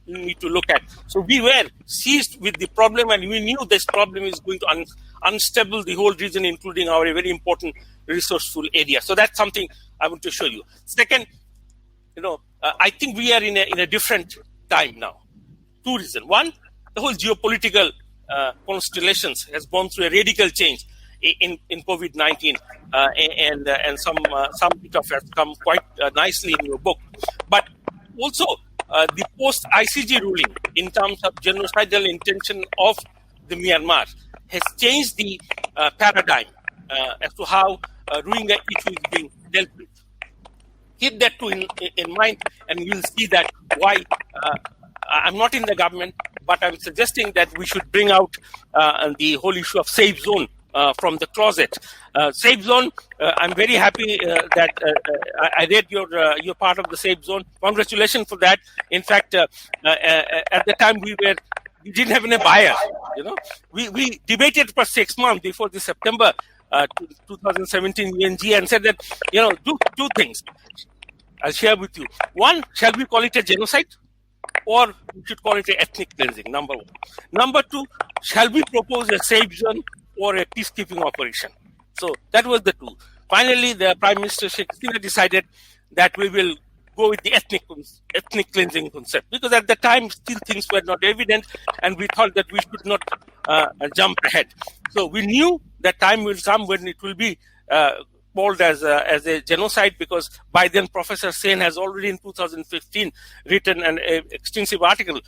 need to look at. So we were seized with the problem, and we knew this problem is going to unstable the whole region, including our very important resourceful area. So that's something I want to show you. Second, I think we are in a different time now. Two reasons. One, the whole geopolitical constellations has gone through a radical change in COVID-19, and some bit of has come quite nicely in your book. But also the post-ICJ ruling in terms of genocidal intention of the Myanmar has changed the paradigm as to how Rohingya issue is being dealt with. Keep that too in mind, and you'll see that why I'm not in the government, but I'm suggesting that we should bring out the whole issue of safe zone from the closet. Safe zone, I'm very happy that I read your part of the safe zone. Congratulations for that. In fact, at the time we didn't have any bias. We debated for 6 months before the September 2017 UNG and said that do two things. I'll share with you. One, shall we call it a genocide, or we should call it an ethnic cleansing? Number one. Number two, shall we propose a safe zone or a peacekeeping operation? So that was the two. Finally, the Prime Minister Sheikh Hasina decided that we will go with the ethnic cleansing concept, because at the time still things were not evident, and we thought that we should not jump ahead. So we knew that time will come when it will be called as a genocide, because by then Professor Sen has already in 2015 written an extensive article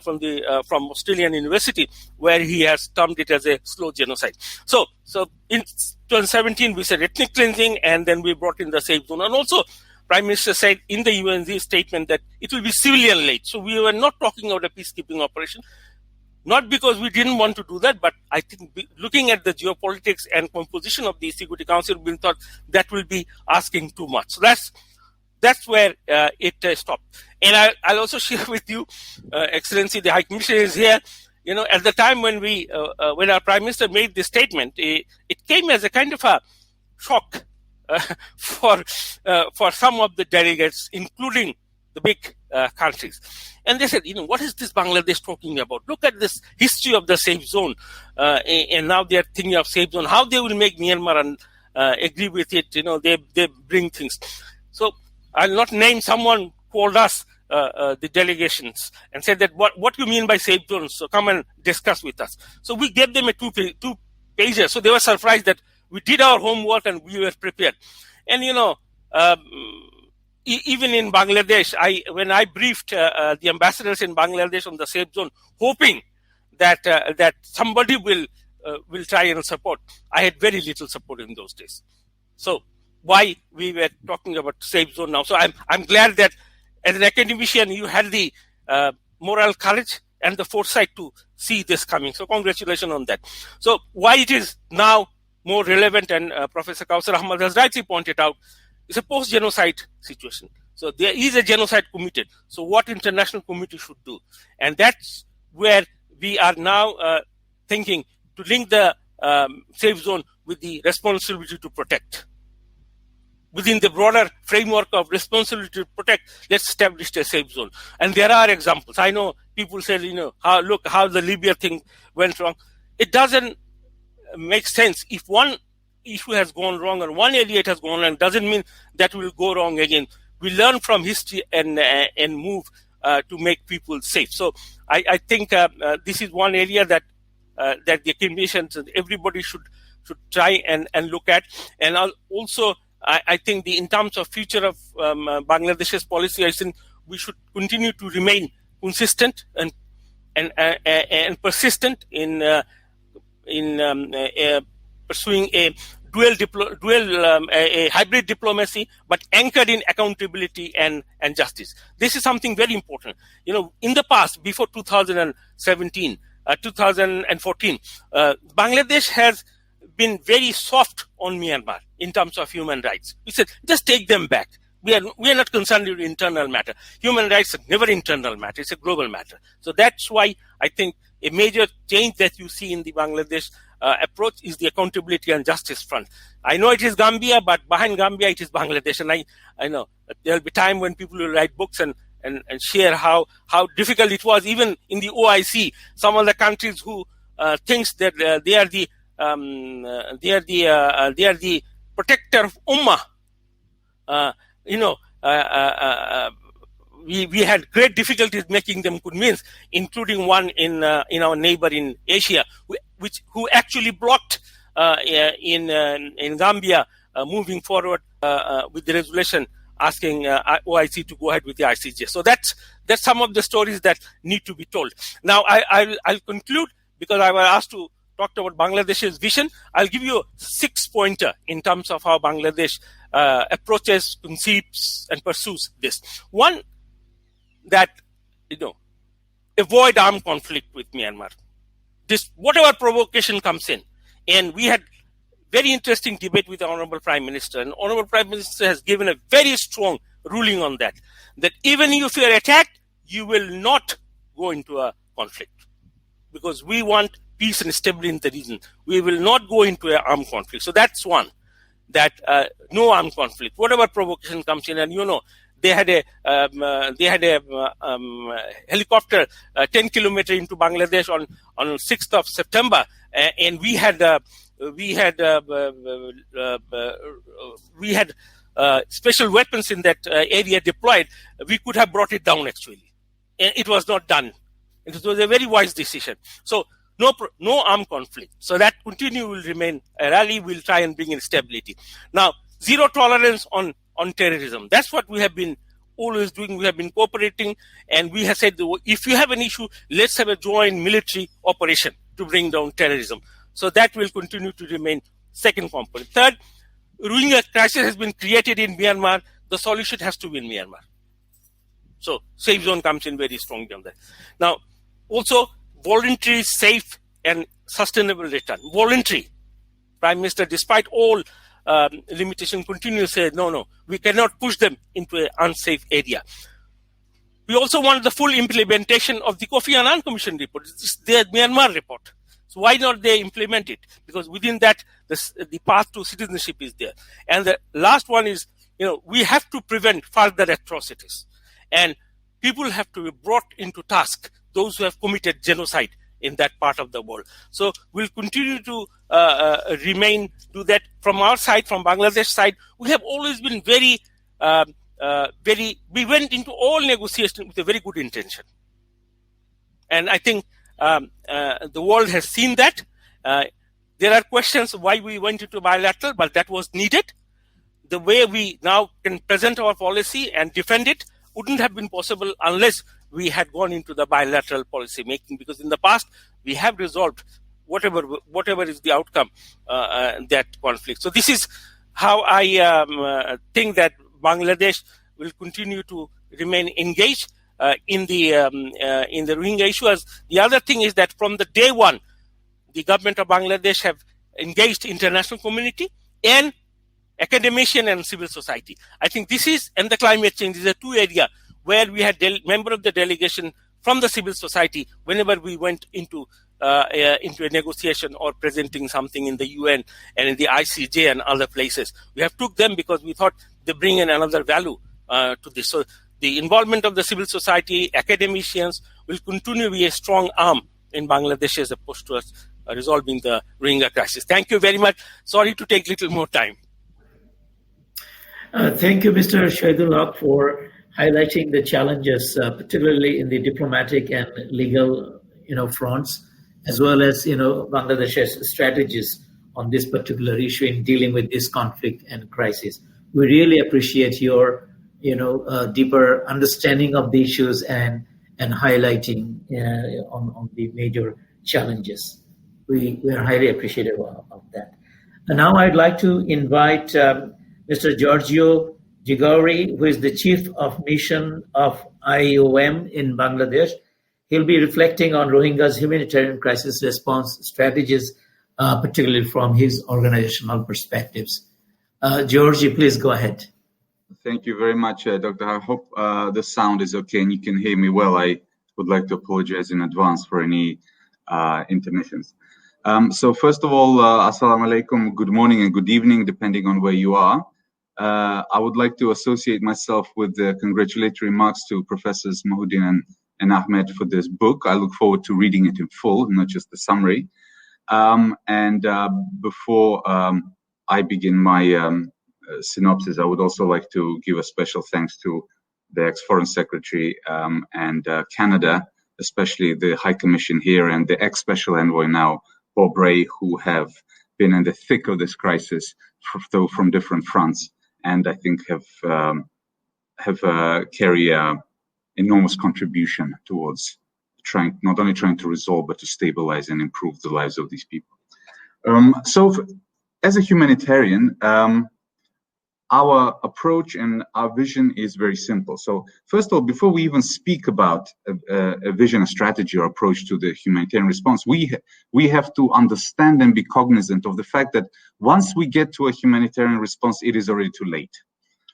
from Australian University where he has termed it as a slow genocide. So in 2017 we said ethnic cleansing, and then we brought in the safe zone, and also Prime Minister said in the UNZ statement that it will be civilian led. So we were not talking about a peacekeeping operation. Not because we didn't want to do that, but I think looking at the geopolitics and composition of the Security Council, we thought that will be asking too much. So that's where it stopped. And I'll also share with you, Excellency, the High Commissioner is here. At the time when when our Prime Minister made this statement, it came as a kind of a shock for some of the delegates, including the big countries. And they said, what is this Bangladesh talking about? Look at this history of the safe zone. And now they are thinking of safe zone. How they will make Myanmar agree with it. They bring things. So I'll not name someone called us, the delegations, and said that what you mean by safe zones? So come and discuss with us. So we gave them a two pager. So they were surprised that we did our homework and we were prepared. And, even in Bangladesh, when I briefed the ambassadors in Bangladesh on the safe zone, hoping that somebody will try and support, I had very little support in those days. So why we were talking about safe zone now? So I'm glad that as an academician you had the moral courage and the foresight to see this coming. So congratulations on that. So why it is now more relevant, and Professor Kausar Ahmad has rightly pointed out, it's a post-genocide situation. So there is a genocide committed. So what international community should do? And that's where we are now thinking to link the safe zone with the responsibility to protect. Within the broader framework of responsibility to protect, let's establish a safe zone. And there are examples. I know people say, how the Libya thing went wrong. It doesn't make sense. If one issue has gone wrong or one area it has gone wrong, doesn't mean that will go wrong again. We learn from history and move to make people safe. So I think this is one area that the Commission, everybody should try and look at. And also, I think in terms of future of Bangladesh's policy, I think we should continue to remain consistent and persistent in pursuing a a hybrid diplomacy, but anchored in accountability and justice. This is something very important. In the past, before 2017, 2014, Bangladesh has been very soft on Myanmar in terms of human rights. We said, just take them back. We are not concerned with internal matter. Human rights are never internal matter. It's a global matter. So that's why I think a major change that you see in the Bangladesh approach is the accountability and justice front. I know it is Gambia, but behind Gambia it is Bangladesh. And I know there will be time when people will write books and share how difficult it was, even in the OIC. Some of the countries who thinks that they are the protector of Ummah. We had great difficulties making them convinced, including one in our neighbor in Asia, who actually blocked in Gambia moving forward with the resolution asking OIC to go ahead with the ICJ. So that's some of the stories that need to be told. Now I'll conclude, because I was asked to talk about Bangladesh's vision. I'll give you a 6-pointer in terms of how Bangladesh approaches, conceives, and pursues this. One, that avoid armed conflict with Myanmar. This, whatever provocation comes in, and we had very interesting debate with the Honorable Prime Minister, and Honorable Prime Minister has given a very strong ruling on that even if you are attacked, you will not go into a conflict, because we want peace and stability in the region. We will not go into an armed conflict. So that's one, that no armed conflict, whatever provocation comes in. And they had a helicopter 10 kilometers into Bangladesh on 6th of September, and we had special weapons in that area deployed. We could have brought it down, actually, and it was not done. It was a very wise decision. So no armed conflict. So that will remain a rally. We'll try and bring in stability. Now, zero tolerance on terrorism. That's what we have been always doing. We have been cooperating, and we have said, if you have an issue, let's have a joint military operation to bring down terrorism. So that will continue to remain second component. Third, Rohingya crisis has been created in Myanmar. The solution has to be in Myanmar. So safe zone comes in very strongly on that. Now, also voluntary, safe, and sustainable return. Voluntary. Prime Minister, despite all limitation, continues to say, no, we cannot push them into an unsafe area. We also want the full implementation of the Kofi Annan Commission report. It's their Myanmar report. So why not they implement it? Because within that, the path to citizenship is there. And the last one is, we have to prevent further atrocities. And people have to be brought into task, those who have committed genocide in that part of the world. So we'll continue to do that from our side, from Bangladesh side. We have always been we went into all negotiations with a very good intention. And I think the world has seen that. There are questions why we went into bilateral, but that was needed. The way we now can present our policy and defend it wouldn't have been possible unless we had gone into the bilateral policy making, because in the past we have resolved whatever is the outcome that conflict. So this is how I think that Bangladesh will continue to remain engaged in the Rohingya issues. The other thing is that from the day one, the government of Bangladesh have engaged international community and academician and civil society. I think this is, and the climate change is a two area where we had member of the delegation from the civil society whenever we went into a negotiation or presenting something in the UN and in the ICJ and other places. We have took them because we thought they bring in another value to this. So the involvement of the civil society, academicians will continue to be a strong arm in Bangladesh's approach to resolving the Rohingya crisis. Thank you very much. Sorry to take little more time. Thank you, Mr. Shahidul Haq, for highlighting the challenges, particularly in the diplomatic and legal, fronts, as well as, Bangladesh's strategies on this particular issue in dealing with this conflict and crisis. We really appreciate your, deeper understanding of the issues and highlighting on the major challenges. We are highly appreciative of that. And now I'd like to invite Mr. Giorgio Gigauri, who is the Chief of Mission of IOM in Bangladesh. He'll be reflecting on Rohingyas' humanitarian crisis response strategies, particularly from his organizational perspectives. Georgie, please go ahead. Thank you very much, Dr. I hope the sound is okay and you can hear me well. I would like to apologize in advance for any intermissions. So first of all, assalamu alaikum, good morning and good evening, depending on where you are. I would like to associate myself with the congratulatory remarks to Professors Mahudin and Ahmed for this book. I look forward to reading it in full, not just the summary. Before I begin my synopsis, I would also like to give a special thanks to the ex-Foreign Secretary and Canada, especially the High Commission here and the ex-Special Envoy now, Bob Ray, who have been in the thick of this crisis from different fronts, and I think have carry enormous contribution towards not only trying to resolve, but to stabilize and improve the lives of these people. As a humanitarian, our approach and our vision is very simple. So first of all, before we even speak about a vision, a strategy or approach to the humanitarian response, we have to understand and be cognizant of the fact that once we get to a humanitarian response, it is already too late.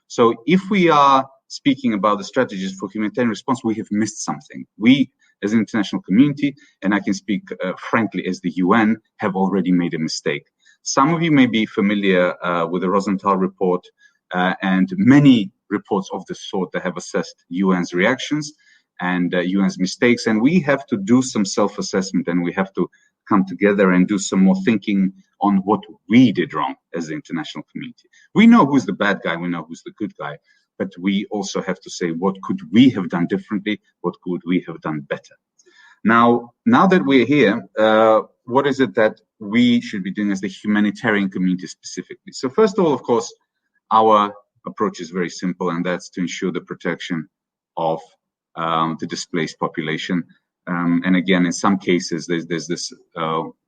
So if we are speaking about the strategies for humanitarian response, we have missed something. We, as an international community, and I can speak frankly as the UN, have already made a mistake. Some of you may be familiar with the Rosenthal report and many reports of this sort that have assessed UN's reactions and UN's mistakes. And we have to do some self-assessment, and we have to come together and do some more thinking on what we did wrong as the international community. We know who's the bad guy, we know who's the good guy, but we also have to say, what could we have done differently? What could we have done better? Now that we're here, what is it that we should be doing as the humanitarian community specifically? So first of all, of course, our approach is very simple, and that's to ensure the protection of the displaced population. And again, in some cases, there's this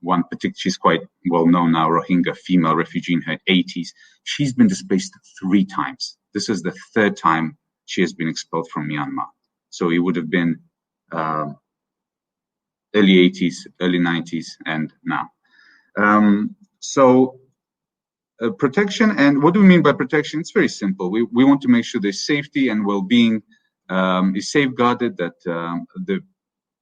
one particular, she's quite well known now, Rohingya female refugee in her 80s. She's been displaced 3 times. This is the 3rd time she has been expelled from Myanmar. So it would have been early 80s, early 90s, and now. Protection, and what do we mean by protection? It's very simple. We want to make sure their safety and well-being is safeguarded, that the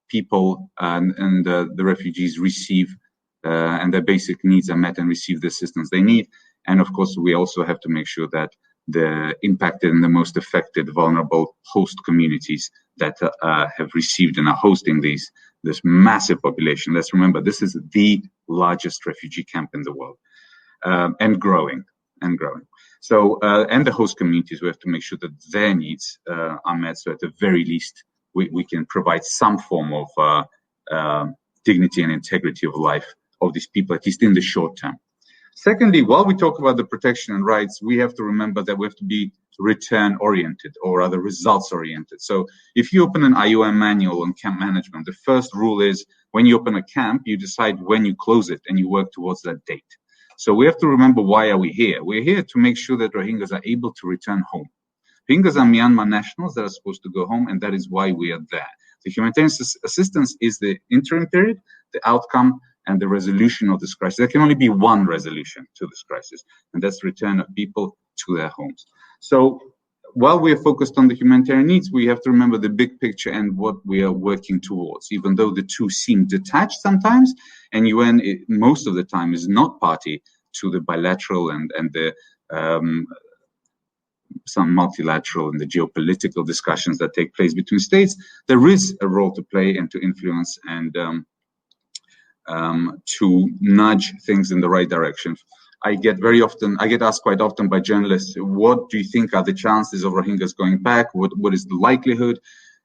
people and the refugees receive and their basic needs are met and receive the assistance they need. And of course, we also have to make sure that the impacted and the most affected, vulnerable host communities that have received and are hosting this massive population. Let's remember, this is the largest refugee camp in the world, and growing. So, and the host communities, we have to make sure that their needs are met. So at the very least, we can provide some form of dignity and integrity of life of these people, at least in the short term. Secondly, while we talk about the protection and rights, we have to remember that we have to be return-oriented, or rather results-oriented. So if you open an IOM manual on camp management, the first rule is when you open a camp, you decide when you close it and you work towards that date. So we have to remember, why are we here? We're here to make sure that Rohingyas are able to return home. Rohingyas are Myanmar nationals that are supposed to go home, and that is why we are there. The humanitarian assistance is the interim period, the outcome, and the resolution of this crisis. There can only be one resolution to this crisis, and that's return of people to their homes. So while we are focused on the humanitarian needs, we have to remember the big picture and what we are working towards, even though the two seem detached sometimes, and UN most of the time is not party to the bilateral and the some multilateral and the geopolitical discussions that take place between states. There is a role to play and to influence and to nudge things in the right direction. I get asked quite often by journalists, what do you think are the chances of Rohingyas going back? What is the likelihood?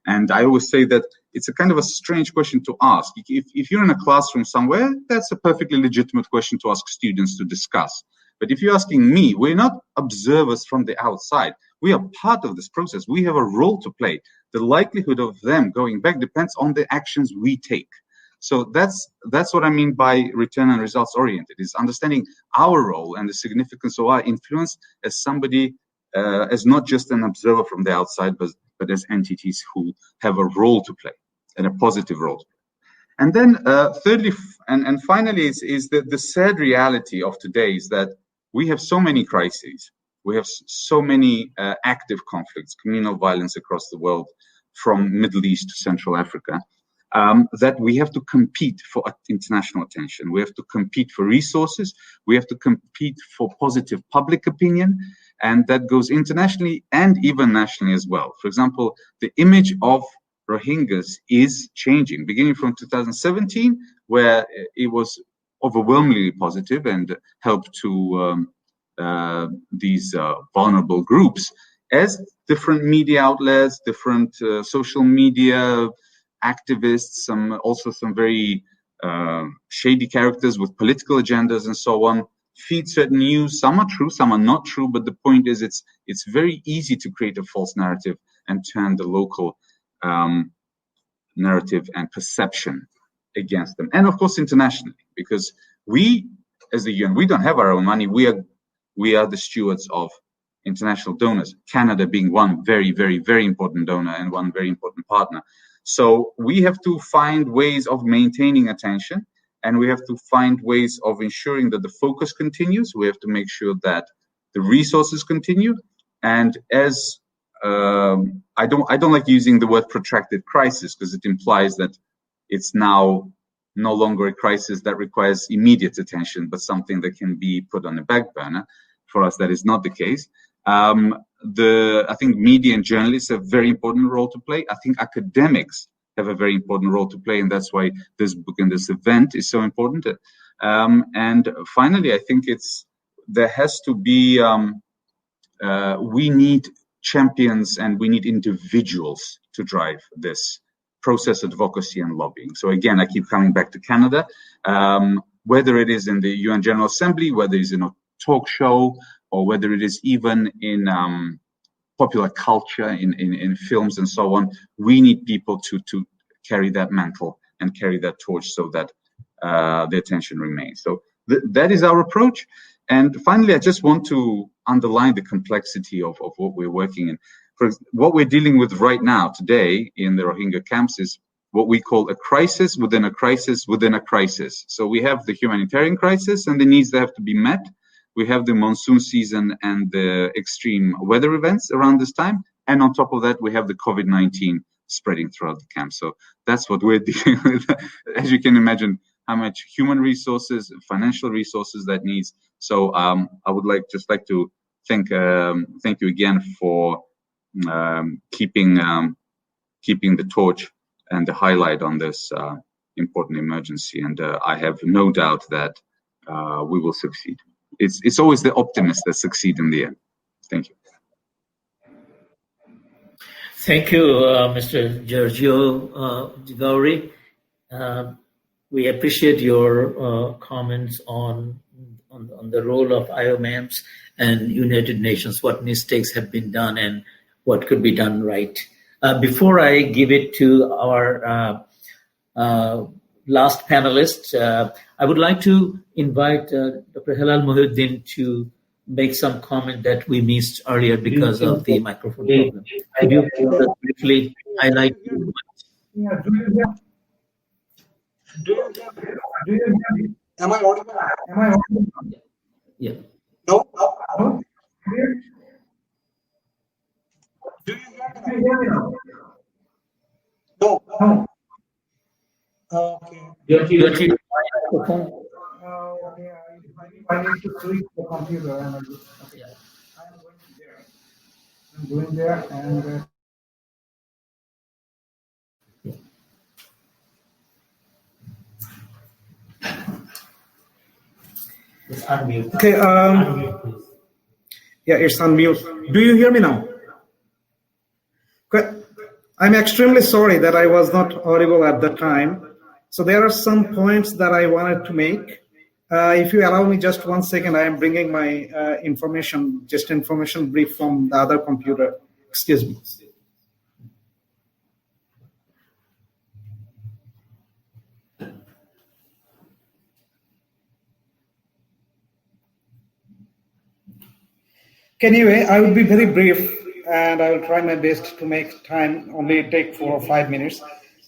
And I always say that it's a kind of a strange question to ask. If you're in a classroom somewhere, that's a perfectly legitimate question to ask students to discuss. But if you're asking me, we're not observers from the outside. We are part of this process. We have a role to play. The likelihood of them going back depends on the actions we take. So that's what I mean by return and results oriented, is understanding our role and the significance of our influence as somebody, as not just an observer from the outside, but as entities who have a role to play, and a positive role. And then thirdly, and finally, is the sad reality of today is that we have so many crises. We have so many active conflicts, communal violence across the world, from Middle East to Central Africa, that we have to compete for international attention. We have to compete for resources. We have to compete for positive public opinion. And that goes internationally and even nationally as well. For example, the image of Rohingyas is changing, beginning from 2017, where it was overwhelmingly positive and helped to these vulnerable groups, as different media outlets, different social media activists, also some very shady characters with political agendas and so on, feed certain news. Some are true, some are not true, but the point is it's very easy to create a false narrative and turn the local narrative and perception against them. And of course internationally, because we as the UN, we don't have our own money. We are the stewards of international donors, Canada being one very, very, very important donor and one very important partner. So we have to find ways of maintaining attention, and we have to find ways of ensuring that the focus continues. We have to make sure that the resources continue. And as I don't like using the word protracted crisis, because it implies that it's now no longer a crisis that requires immediate attention, but something that can be put on the back burner. For us, that is not the case. I think media and journalists have a very important role to play. I think academics have a very important role to play, and that's why this book and this event is so important. And finally, I think there has to be, we need champions and we need individuals to drive this process, advocacy and lobbying. So again, I keep coming back to Canada, whether it is in the UN General Assembly, whether it's in a talk show, or whether it is even in popular culture, in films and so on. We need people to carry that mantle and carry that torch so that the attention remains. So that is our approach. And finally, I just want to underline the complexity of what we're working in. What we're dealing with right now, today, in the Rohingya camps is what we call a crisis within a crisis within a crisis. So we have the humanitarian crisis and the needs that have to be met. We have the monsoon season and the extreme weather events around this time. And on top of that, we have the COVID-19 spreading throughout the camp. So that's what we're dealing with. As you can imagine, how much human resources, financial resources that needs. So I would like to thank you again for keeping the torch and the highlight on this important emergency. And I have no doubt that we will succeed. It's always the optimists that succeed in the end. Thank you. Thank you, Mr. Giorgio Gauri. We appreciate your comments on the role of IOMAMS and United Nations, what mistakes have been done and what could be done right. Before I give it to our last panelist, I would like to invite Dr. Hilal Mohiuddin to make some comment that we missed earlier because of the microphone problem. Could you briefly highlight? Yeah, do you hear me? Am I audible? Yeah. No? No? Do you hear me now? No. No. Okay. Okay. I need to switch the computer and okay. I'm going there and Just unmute. Okay. Unmute, please. Yeah, it's on mute. Do you hear me now? Okay. I'm extremely sorry that I was not audible at the time. So there are some points that I wanted to make. If you allow me just 1 second, I am bringing my information brief from the other computer. Excuse me. Anyway, I will be very brief and I will try my best to make time only take 4 or 5 minutes.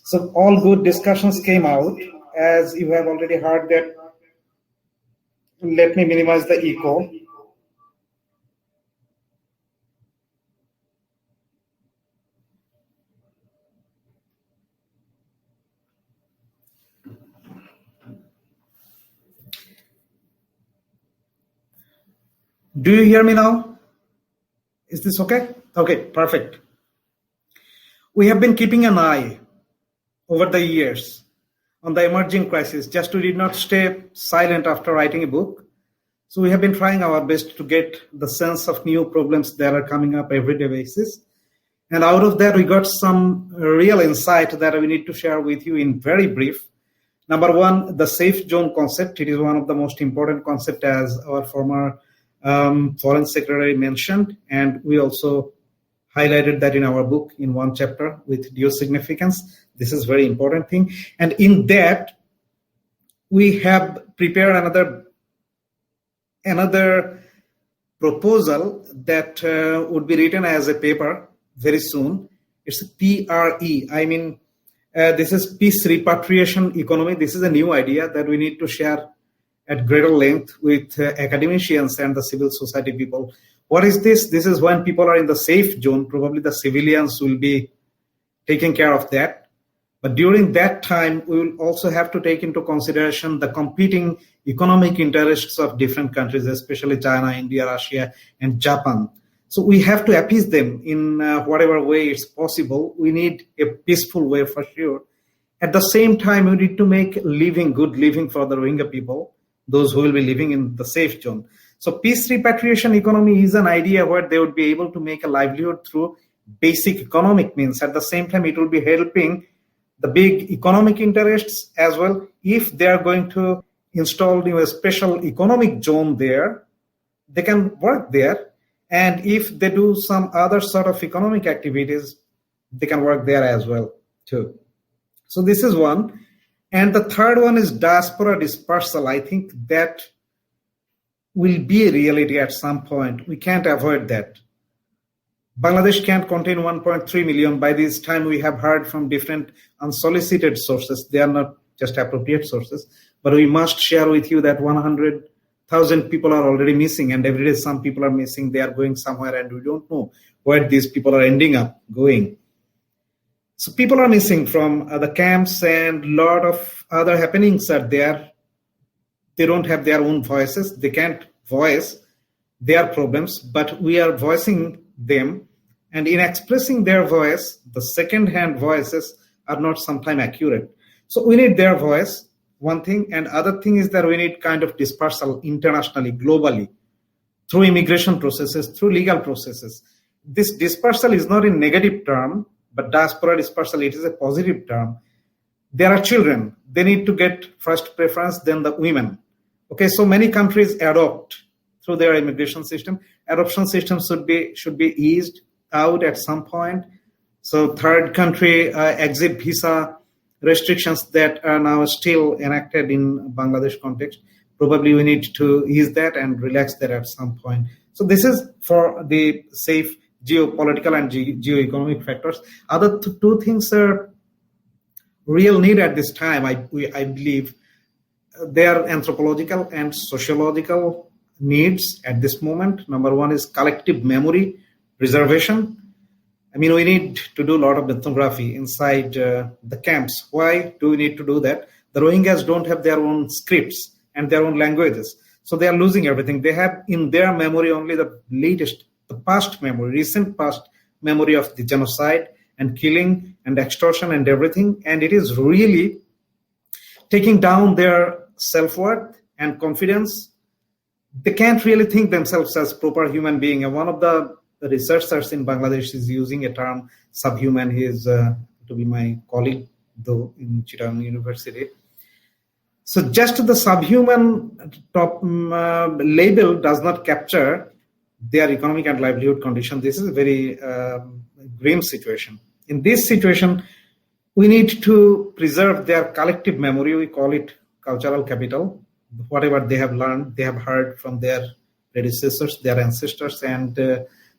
So all good discussions came out. As you have already heard that, let me minimize the echo. Do you hear me now? Is this okay? Okay, perfect. We have been keeping an eye over the years on the emerging crisis, just we did not stay silent after writing a book. So we have been trying our best to get the sense of new problems that are coming up everyday basis. And out of that, we got some real insight that we need to share with you in very brief. Number one, the safe zone concept. It is one of the most important concepts, as our former Foreign Secretary mentioned. And we also highlighted that in our book in one chapter with due significance. This is very important thing. And in that, we have prepared another proposal that would be written as a paper very soon. It's PRE. I mean, this is Peace Repatriation Economy. This is a new idea that we need to share at greater length with academicians and the civil society people. What is this? This is when people are in the safe zone, probably the civilians will be taking care of that. But during that time, we will also have to take into consideration the competing economic interests of different countries, especially China, India, Russia, and Japan. So we have to appease them in whatever way it's possible. We need a peaceful way for sure. At the same time, we need to make good living for the Rohingya people, those who will be living in the safe zone. So peace repatriation economy is an idea where they would be able to make a livelihood through basic economic means. At the same time, it will be helping the big economic interests as well. If they are going to install a special economic zone there, they can work there. And if they do some other sort of economic activities, they can work there as well too. So this is one. And the third one is diaspora dispersal. I think that will be a reality at some point. We can't avoid that. Bangladesh can't contain 1.3 million. By this time, we have heard from different unsolicited sources. They are not just appropriate sources, but we must share with you that 100,000 people are already missing, and every day some people are missing. They are going somewhere, and we don't know where these people are ending up going. So people are missing from the camps, and a lot of other happenings are there. They don't have their own voices. They can't voice their problems, but we are voicing them. And in expressing their voice, the second-hand voices are not sometimes accurate. So we need their voice, one thing. And other thing is that we need kind of dispersal internationally, globally, through immigration processes, through legal processes. This dispersal is not in negative term, but diaspora dispersal, it is a positive term. There are children. They need to get first preference, then the women. Okay, so many countries adopt through their immigration system. Adoption system should be eased out at some point. So third country exit visa restrictions that are now still enacted in Bangladesh context. Probably we need to ease that and relax that at some point. So this is for the safe geopolitical and geoeconomic factors. Other two things are real need at this time. I believe they are anthropological and sociological needs at this moment. Number one is collective memory preservation. I mean, we need to do a lot of ethnography inside the camps. Why do we need to do that? The Rohingyas don't have their own scripts and their own languages. So they are losing everything. They have in their memory only the latest, the past memory, recent past memory of the genocide and killing and extortion and everything. And it is really taking down their self-worth and confidence they can't really think themselves as proper human being. And one of the researchers in Bangladesh is using a term subhuman. He is to be my colleague, though, in Chittagong University. So just the subhuman label does not capture their economic and livelihood condition. This is a very grim situation. In this situation, we need to preserve their collective memory. We call it cultural capital. Whatever they have learned, they have heard from their predecessors, their ancestors, and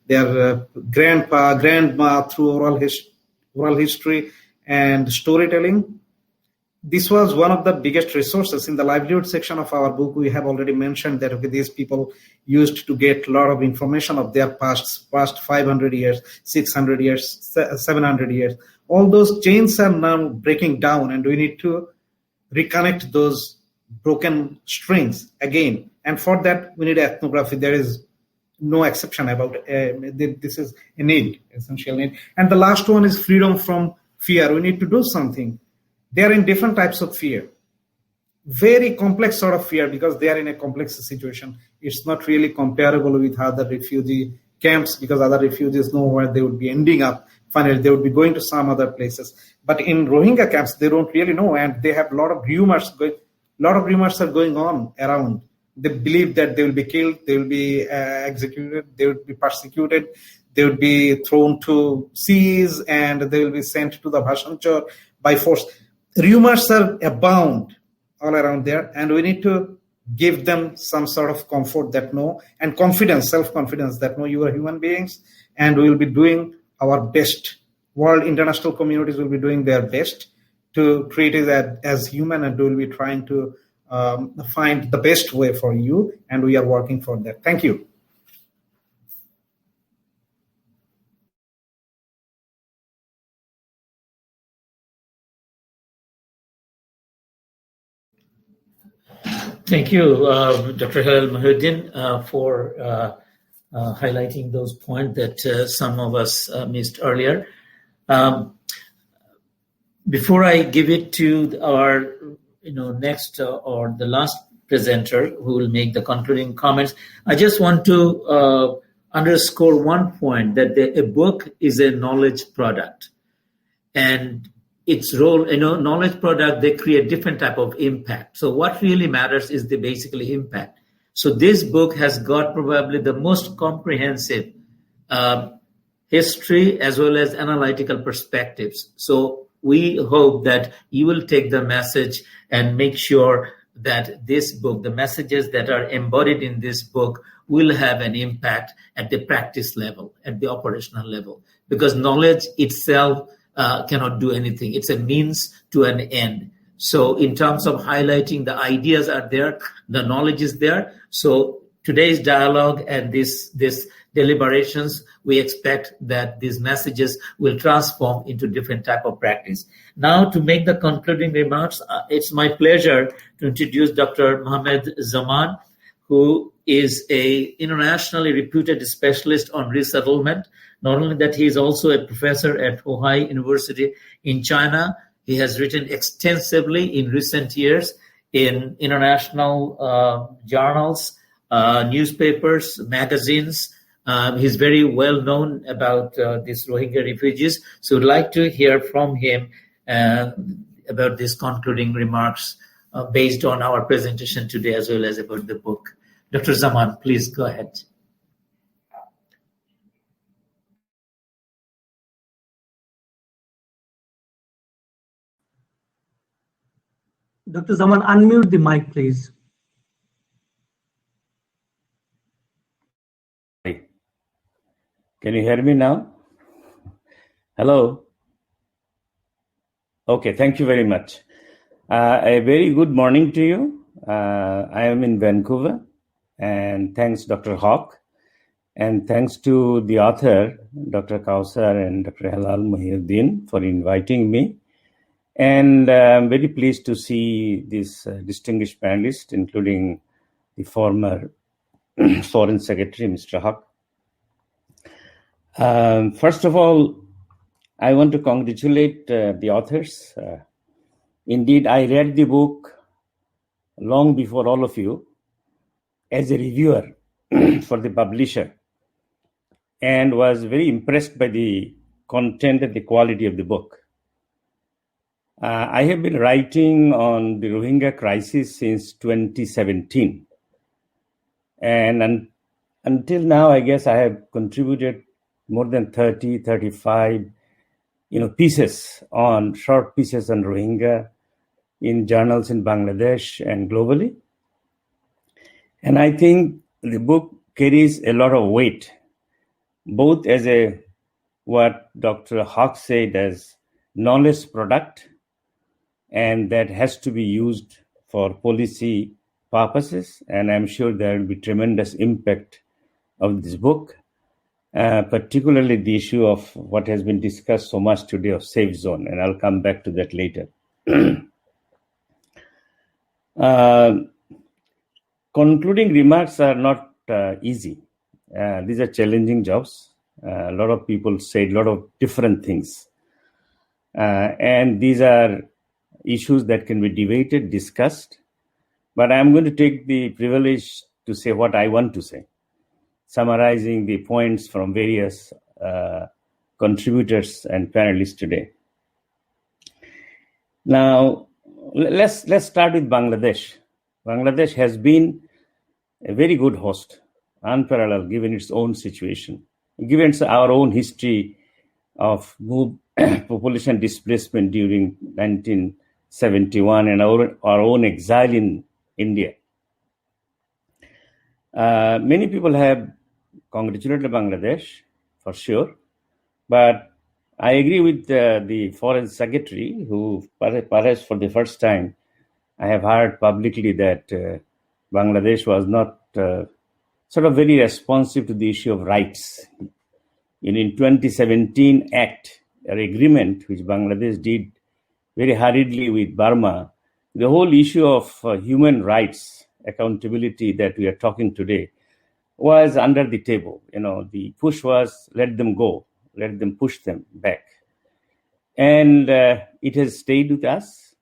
their grandpa, grandma through oral history and storytelling. This was one of the biggest resources. In the livelihood section of our book, we have already mentioned that these people used to get a lot of information of their past 500 years, 600 years, 700 years. All those chains are now breaking down, and we need to reconnect those broken strings again. And for that, we need ethnography. There is no exception about this is a need, essential need. And the last one is freedom from fear. We need to do something. They are in different types of fear. Very complex sort of fear, because they are in a complex situation. It's not really comparable with other refugee camps, because other refugees know where they would be ending up. Finally, they would be going to some other places. But in Rohingya camps, they don't really know, and they have a lot of rumors. Lot of rumors are going on around. They believe that they will be killed, they will be executed, they will be persecuted, they will be thrown to seas, and they will be sent to the Bhashanchar by force. Rumors are abound all around there, and we need to give them some sort of comfort that no, and confidence, self-confidence that no, you are human beings, and we will be doing our best. World international communities will be doing their best to treat it as human, and we will be trying to find the best way for you, and we are working for that. Thank you. Thank you, Dr. Halal Mahuddin, for highlighting those points that some of us missed earlier. Before I give it to our next or the last presenter who will make the concluding comments, I just want to underscore one point, that a book is a knowledge product. And its role, knowledge product, they create different type of impact. So what really matters is the basically impact. So this book has got probably the most comprehensive history as well as analytical perspectives. So we hope that you will take the message and make sure that this book, the messages that are embodied in this book, will have an impact at the practice level, at the operational level, because knowledge itself cannot do anything. It's a means to an end. So in terms of highlighting, the ideas are there, the knowledge is there. So today's dialogue and this deliberations, we expect that these messages will transform into different type of practice. Now, to make the concluding remarks, it's my pleasure to introduce Dr. Mohammed Zaman, who is a internationally reputed specialist on resettlement. Not only that, he is also a professor at Huai University in China. He has written extensively in recent years in international journals, newspapers, magazines. He's very well known about these Rohingya refugees. So we'd like to hear from him about these concluding remarks based on our presentation today, as well as about the book. Dr. Zaman, please go ahead. Dr. Zaman, unmute the mic, please. Can you hear me now? Hello? Okay, thank you very much. A very good morning to you. I am in Vancouver, and thanks Dr. Hawk, and thanks to the author, Dr. Kausar and Dr. Halal Mahuddin, for inviting me. And I'm very pleased to see this distinguished panelists, including the former Foreign Secretary, Mr. Hawk. First of all, I want to congratulate the authors. Indeed, I read the book long before all of you. as a reviewer for the publisher and was very impressed by the content and the quality of the book. I have been writing on the Rohingya crisis since 2017. And until now, I guess I have contributed more than 30, 35 pieces short pieces on Rohingya in journals in Bangladesh and globally. And I think the book carries a lot of weight, both as what Dr. Hawk said as knowledge product, and that has to be used for policy purposes. And I'm sure there will be tremendous impact of this book, particularly the issue of what has been discussed so much today of safe zone, and I'll come back to that later. Concluding remarks are not easy. These are challenging jobs. A lot of people say a lot of different things. And these are issues that can be debated, discussed. But I'm going to take the privilege to say what I want to say, summarizing the points from various contributors and panelists today. Now, let's start with Bangladesh. Bangladesh has been a very good host, unparalleled given its own situation, given our own history of population displacement during 1971 and our own exile in India. Many people have congratulated Bangladesh, for sure, but I agree with the Foreign Secretary, who perhaps for the first time I have heard publicly that Bangladesh was not sort of very responsive to the issue of rights. In 2017 act or agreement, which Bangladesh did very hurriedly with Burma, the whole issue of human rights accountability that we are talking today was under the table. The push was let them go, let them push them back. And it has stayed with us.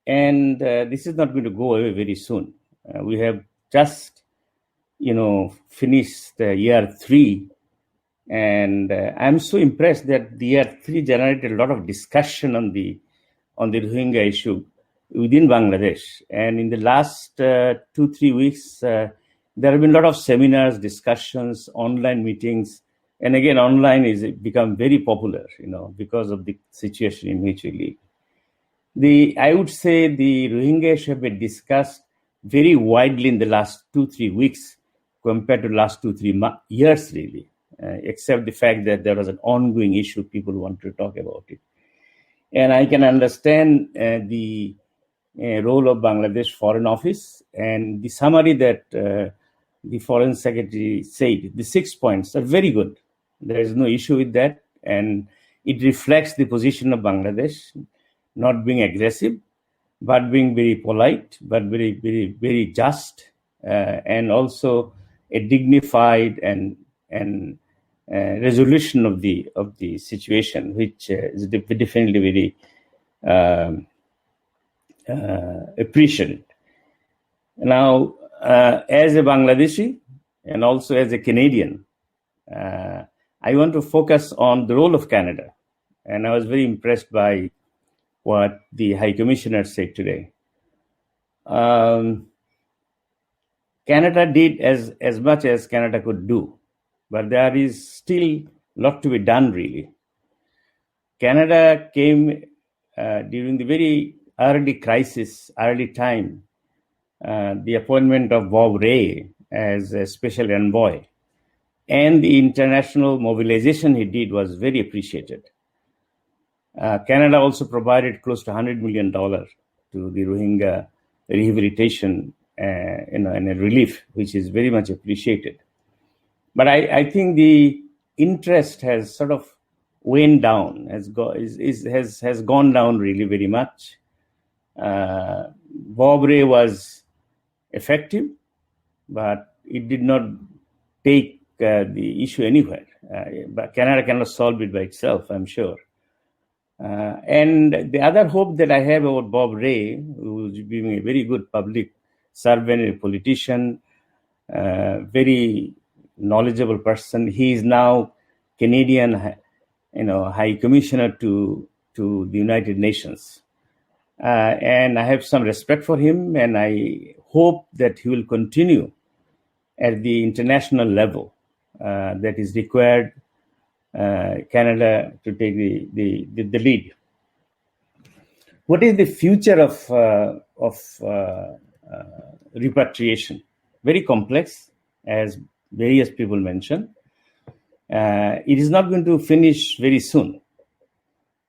And this is not going to go away very soon. We have just, finished year 3. And I'm so impressed that the year 3 generated a lot of discussion on the Rohingya issue within Bangladesh. And in the last 2-3 weeks, there have been a lot of seminars, discussions, online meetings. And again, online is become very popular, because of the situation in which we live. I would say the Rohingya issue have been discussed very widely in the last 2-3 weeks compared to the last 2-3 years, really, except the fact that there was an ongoing issue, people want to talk about it. And I can understand the role of Bangladesh Foreign Office and the summary that the Foreign Secretary said. The 6 points are very good. There is no issue with that. And it reflects the position of Bangladesh, not being aggressive, but being very polite, but very, very, very just, and also a dignified and resolution of the situation, which is definitely very appreciated. Now, as a Bangladeshi and also as a Canadian, I want to focus on the role of Canada. And I was very impressed by what the High Commissioner said today. Canada did as much as Canada could do, but there is still a lot to be done, really. Canada came during the very early crisis, early time, the appointment of Bob Rae as a special envoy, and the international mobilization he did was very appreciated. Canada also provided close to $100 million to the Rohingya rehabilitation and a relief, which is very much appreciated. But I think the interest has sort of waned down, has gone down really very much. Bob Rae was effective, but it did not take the issue anywhere. But Canada cannot solve it by itself, I'm sure. And the other hope that I have about Bob Rae, who's being a very good public servant, a politician, very knowledgeable person. He is now Canadian, High Commissioner to the United Nations. And I have some respect for him, and I hope that he will continue at the international level that is required Canada to take the lead. What is the future of repatriation? Very complex, as various people mentioned. It is not going to finish very soon.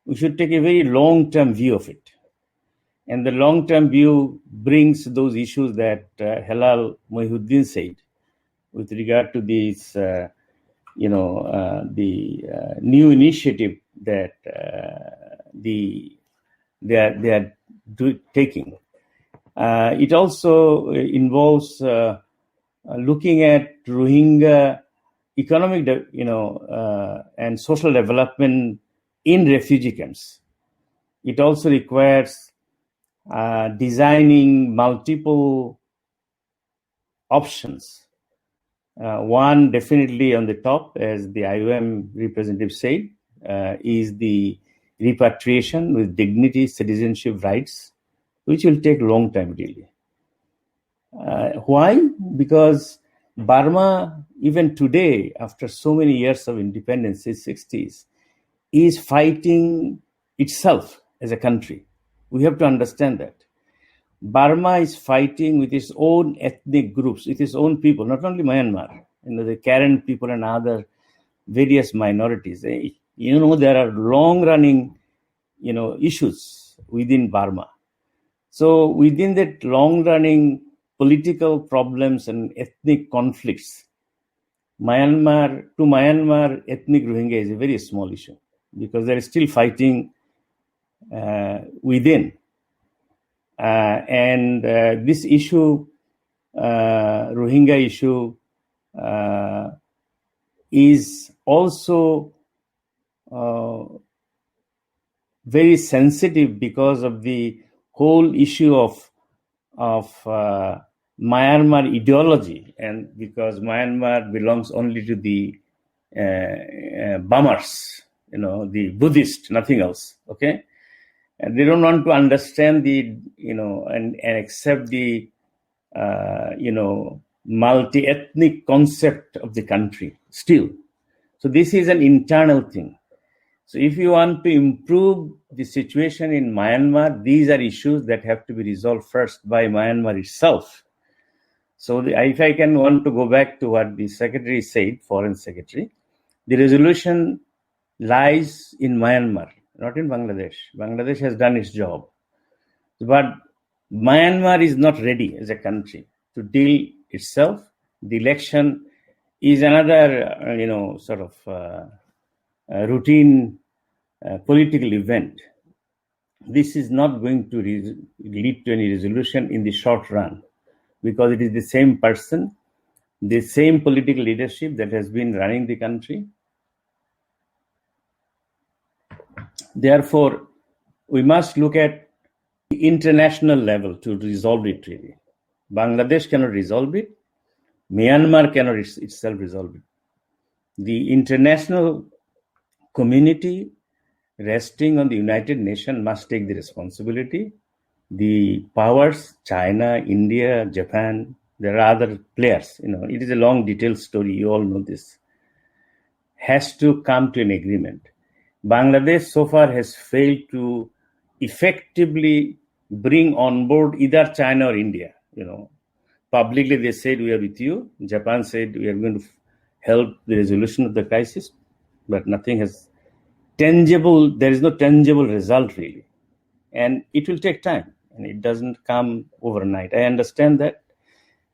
We should take a very long-term view of it. And the long-term view brings those issues that Helal Mohiuddin said with regard to this, the new initiative that they are taking. It also involves looking at Rohingya economic, and social development in refugee camps. It also requires designing multiple options. One definitely on the top, as the IOM representative said, is the repatriation with dignity, citizenship rights, which will take a long time really. Why? Because Burma, even today, after so many years of independence, in the 60s, is fighting itself as a country. We have to understand that. Burma is fighting with its own ethnic groups, with its own people, not only Myanmar, the Karen people and other various minorities. There are long-running, issues within Burma. So within that long-running political problems and ethnic conflicts, Myanmar ethnic Rohingya is a very small issue because they are still fighting within. And this issue, Rohingya issue, is also very sensitive because of the whole issue of Myanmar ideology, and because Myanmar belongs only to the Burmars, the Buddhist, nothing else. Okay. And they don't want to understand the, and accept the, multi-ethnic concept of the country still. So this is an internal thing. So if you want to improve the situation in Myanmar, these are issues that have to be resolved first by Myanmar itself. So if I want to go back to what the secretary said, foreign secretary, the resolution lies in Myanmar, not in Bangladesh. Bangladesh has done its job. But Myanmar is not ready as a country to deal itself. The election is another, routine political event. This is not going to lead to any resolution in the short run, because it is the same person, the same political leadership that has been running the country. Therefore, we must look at the international level to resolve it really. Bangladesh cannot resolve it. Myanmar cannot itself resolve it. The international community resting on the United Nations must take the responsibility. The powers, China, India, Japan, there are other players, it is a long detailed story, you all know this, has to come to an agreement. Bangladesh so far has failed to effectively bring on board either China or India. Publicly they said we are with you. Japan said we are going to help the resolution of the crisis, but nothing has tangible. There is no tangible result really, and it will take time, and it doesn't come overnight. I understand that,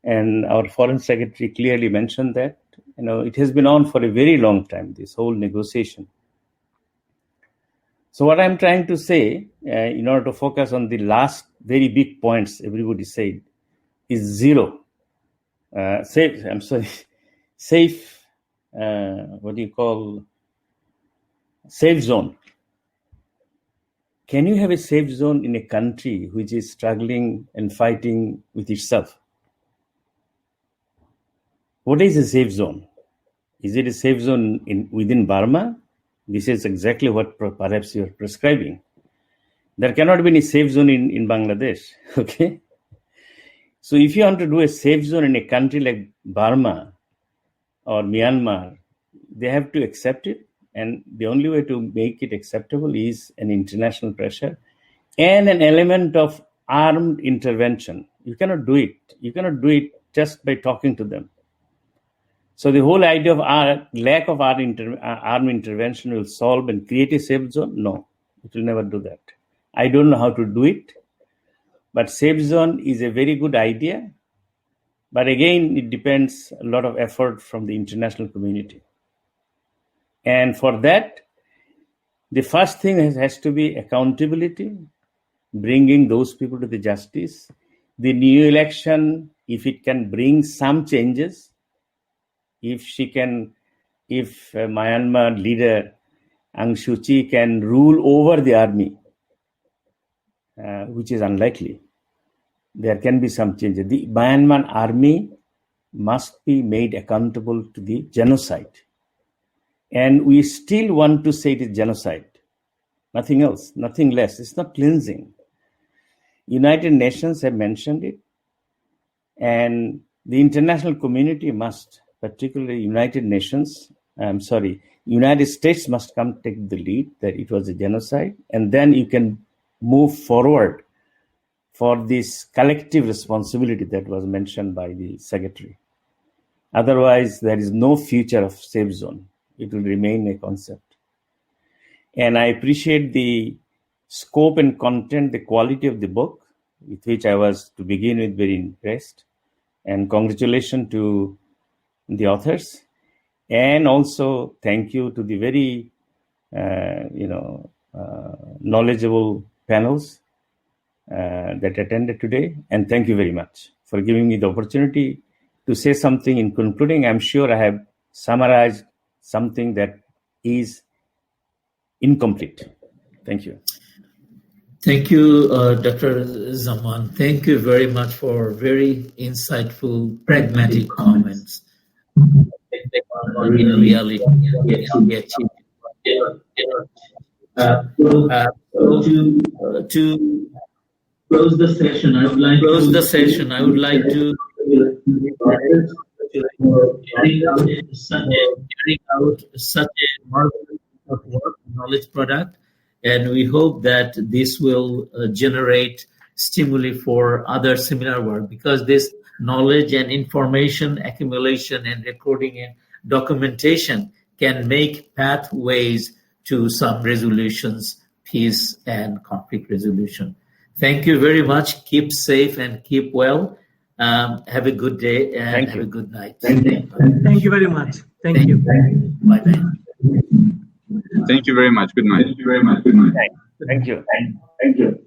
and our foreign secretary clearly mentioned that. It has been on for a very long time, this whole negotiation. So what I'm trying to say, in order to focus on the last very big points everybody said, is zero. Safe, safe zone. Can you have a safe zone in a country which is struggling and fighting with itself? What is a safe zone? Is it a safe zone within Burma? This is exactly what perhaps you are prescribing. There cannot be any safe zone in Bangladesh. Okay. So if you want to do a safe zone in a country like Burma or Myanmar, they have to accept it. And the only way to make it acceptable is an international pressure and an element of armed intervention. You cannot do it. You cannot do it just by talking to them. So the whole idea of lack of armed intervention will solve and create a safe zone? No, it will never do that. I don't know how to do it, but safe zone is a very good idea. But again, it depends a lot of effort from the international community. And for that, the first thing has to be accountability, bringing those people to the justice. The new election, if it can bring some changes, if Myanmar leader Aung San Suu Kyi can rule over the army, which is unlikely, there can be some changes. The Myanmar army must be made accountable to the genocide. And we still want to say it is genocide. Nothing else, nothing less. It's not cleansing. United Nations have mentioned it. And the international community must, particularly United States must come take the lead that it was a genocide. And then you can move forward for this collective responsibility that was mentioned by the secretary. Otherwise, there is no future of safe zone. It will remain a concept. And I appreciate the scope and content, the quality of the book, with which I was, to begin with, very impressed. And congratulations to the authors. And also thank you to the very, knowledgeable panels that attended today. And thank you very much for giving me the opportunity to say something in concluding. I'm sure I have summarized something that is incomplete. Thank you. Thank you, Dr. Zaman. Thank you very much for very insightful, pragmatic comments. In reality, to close the session, I would like to carrying out such a marvelous work, knowledge product, and we hope that this will generate stimuli for other similar work, because this knowledge and information accumulation and recording and documentation can make pathways to some resolutions, peace and conflict resolution. Thank you very much. Keep safe and keep well. Have a good day and have a good night. Thank you very much. Thank you. Bye-bye. Thank you very much. Good night. Thank you. Thank you.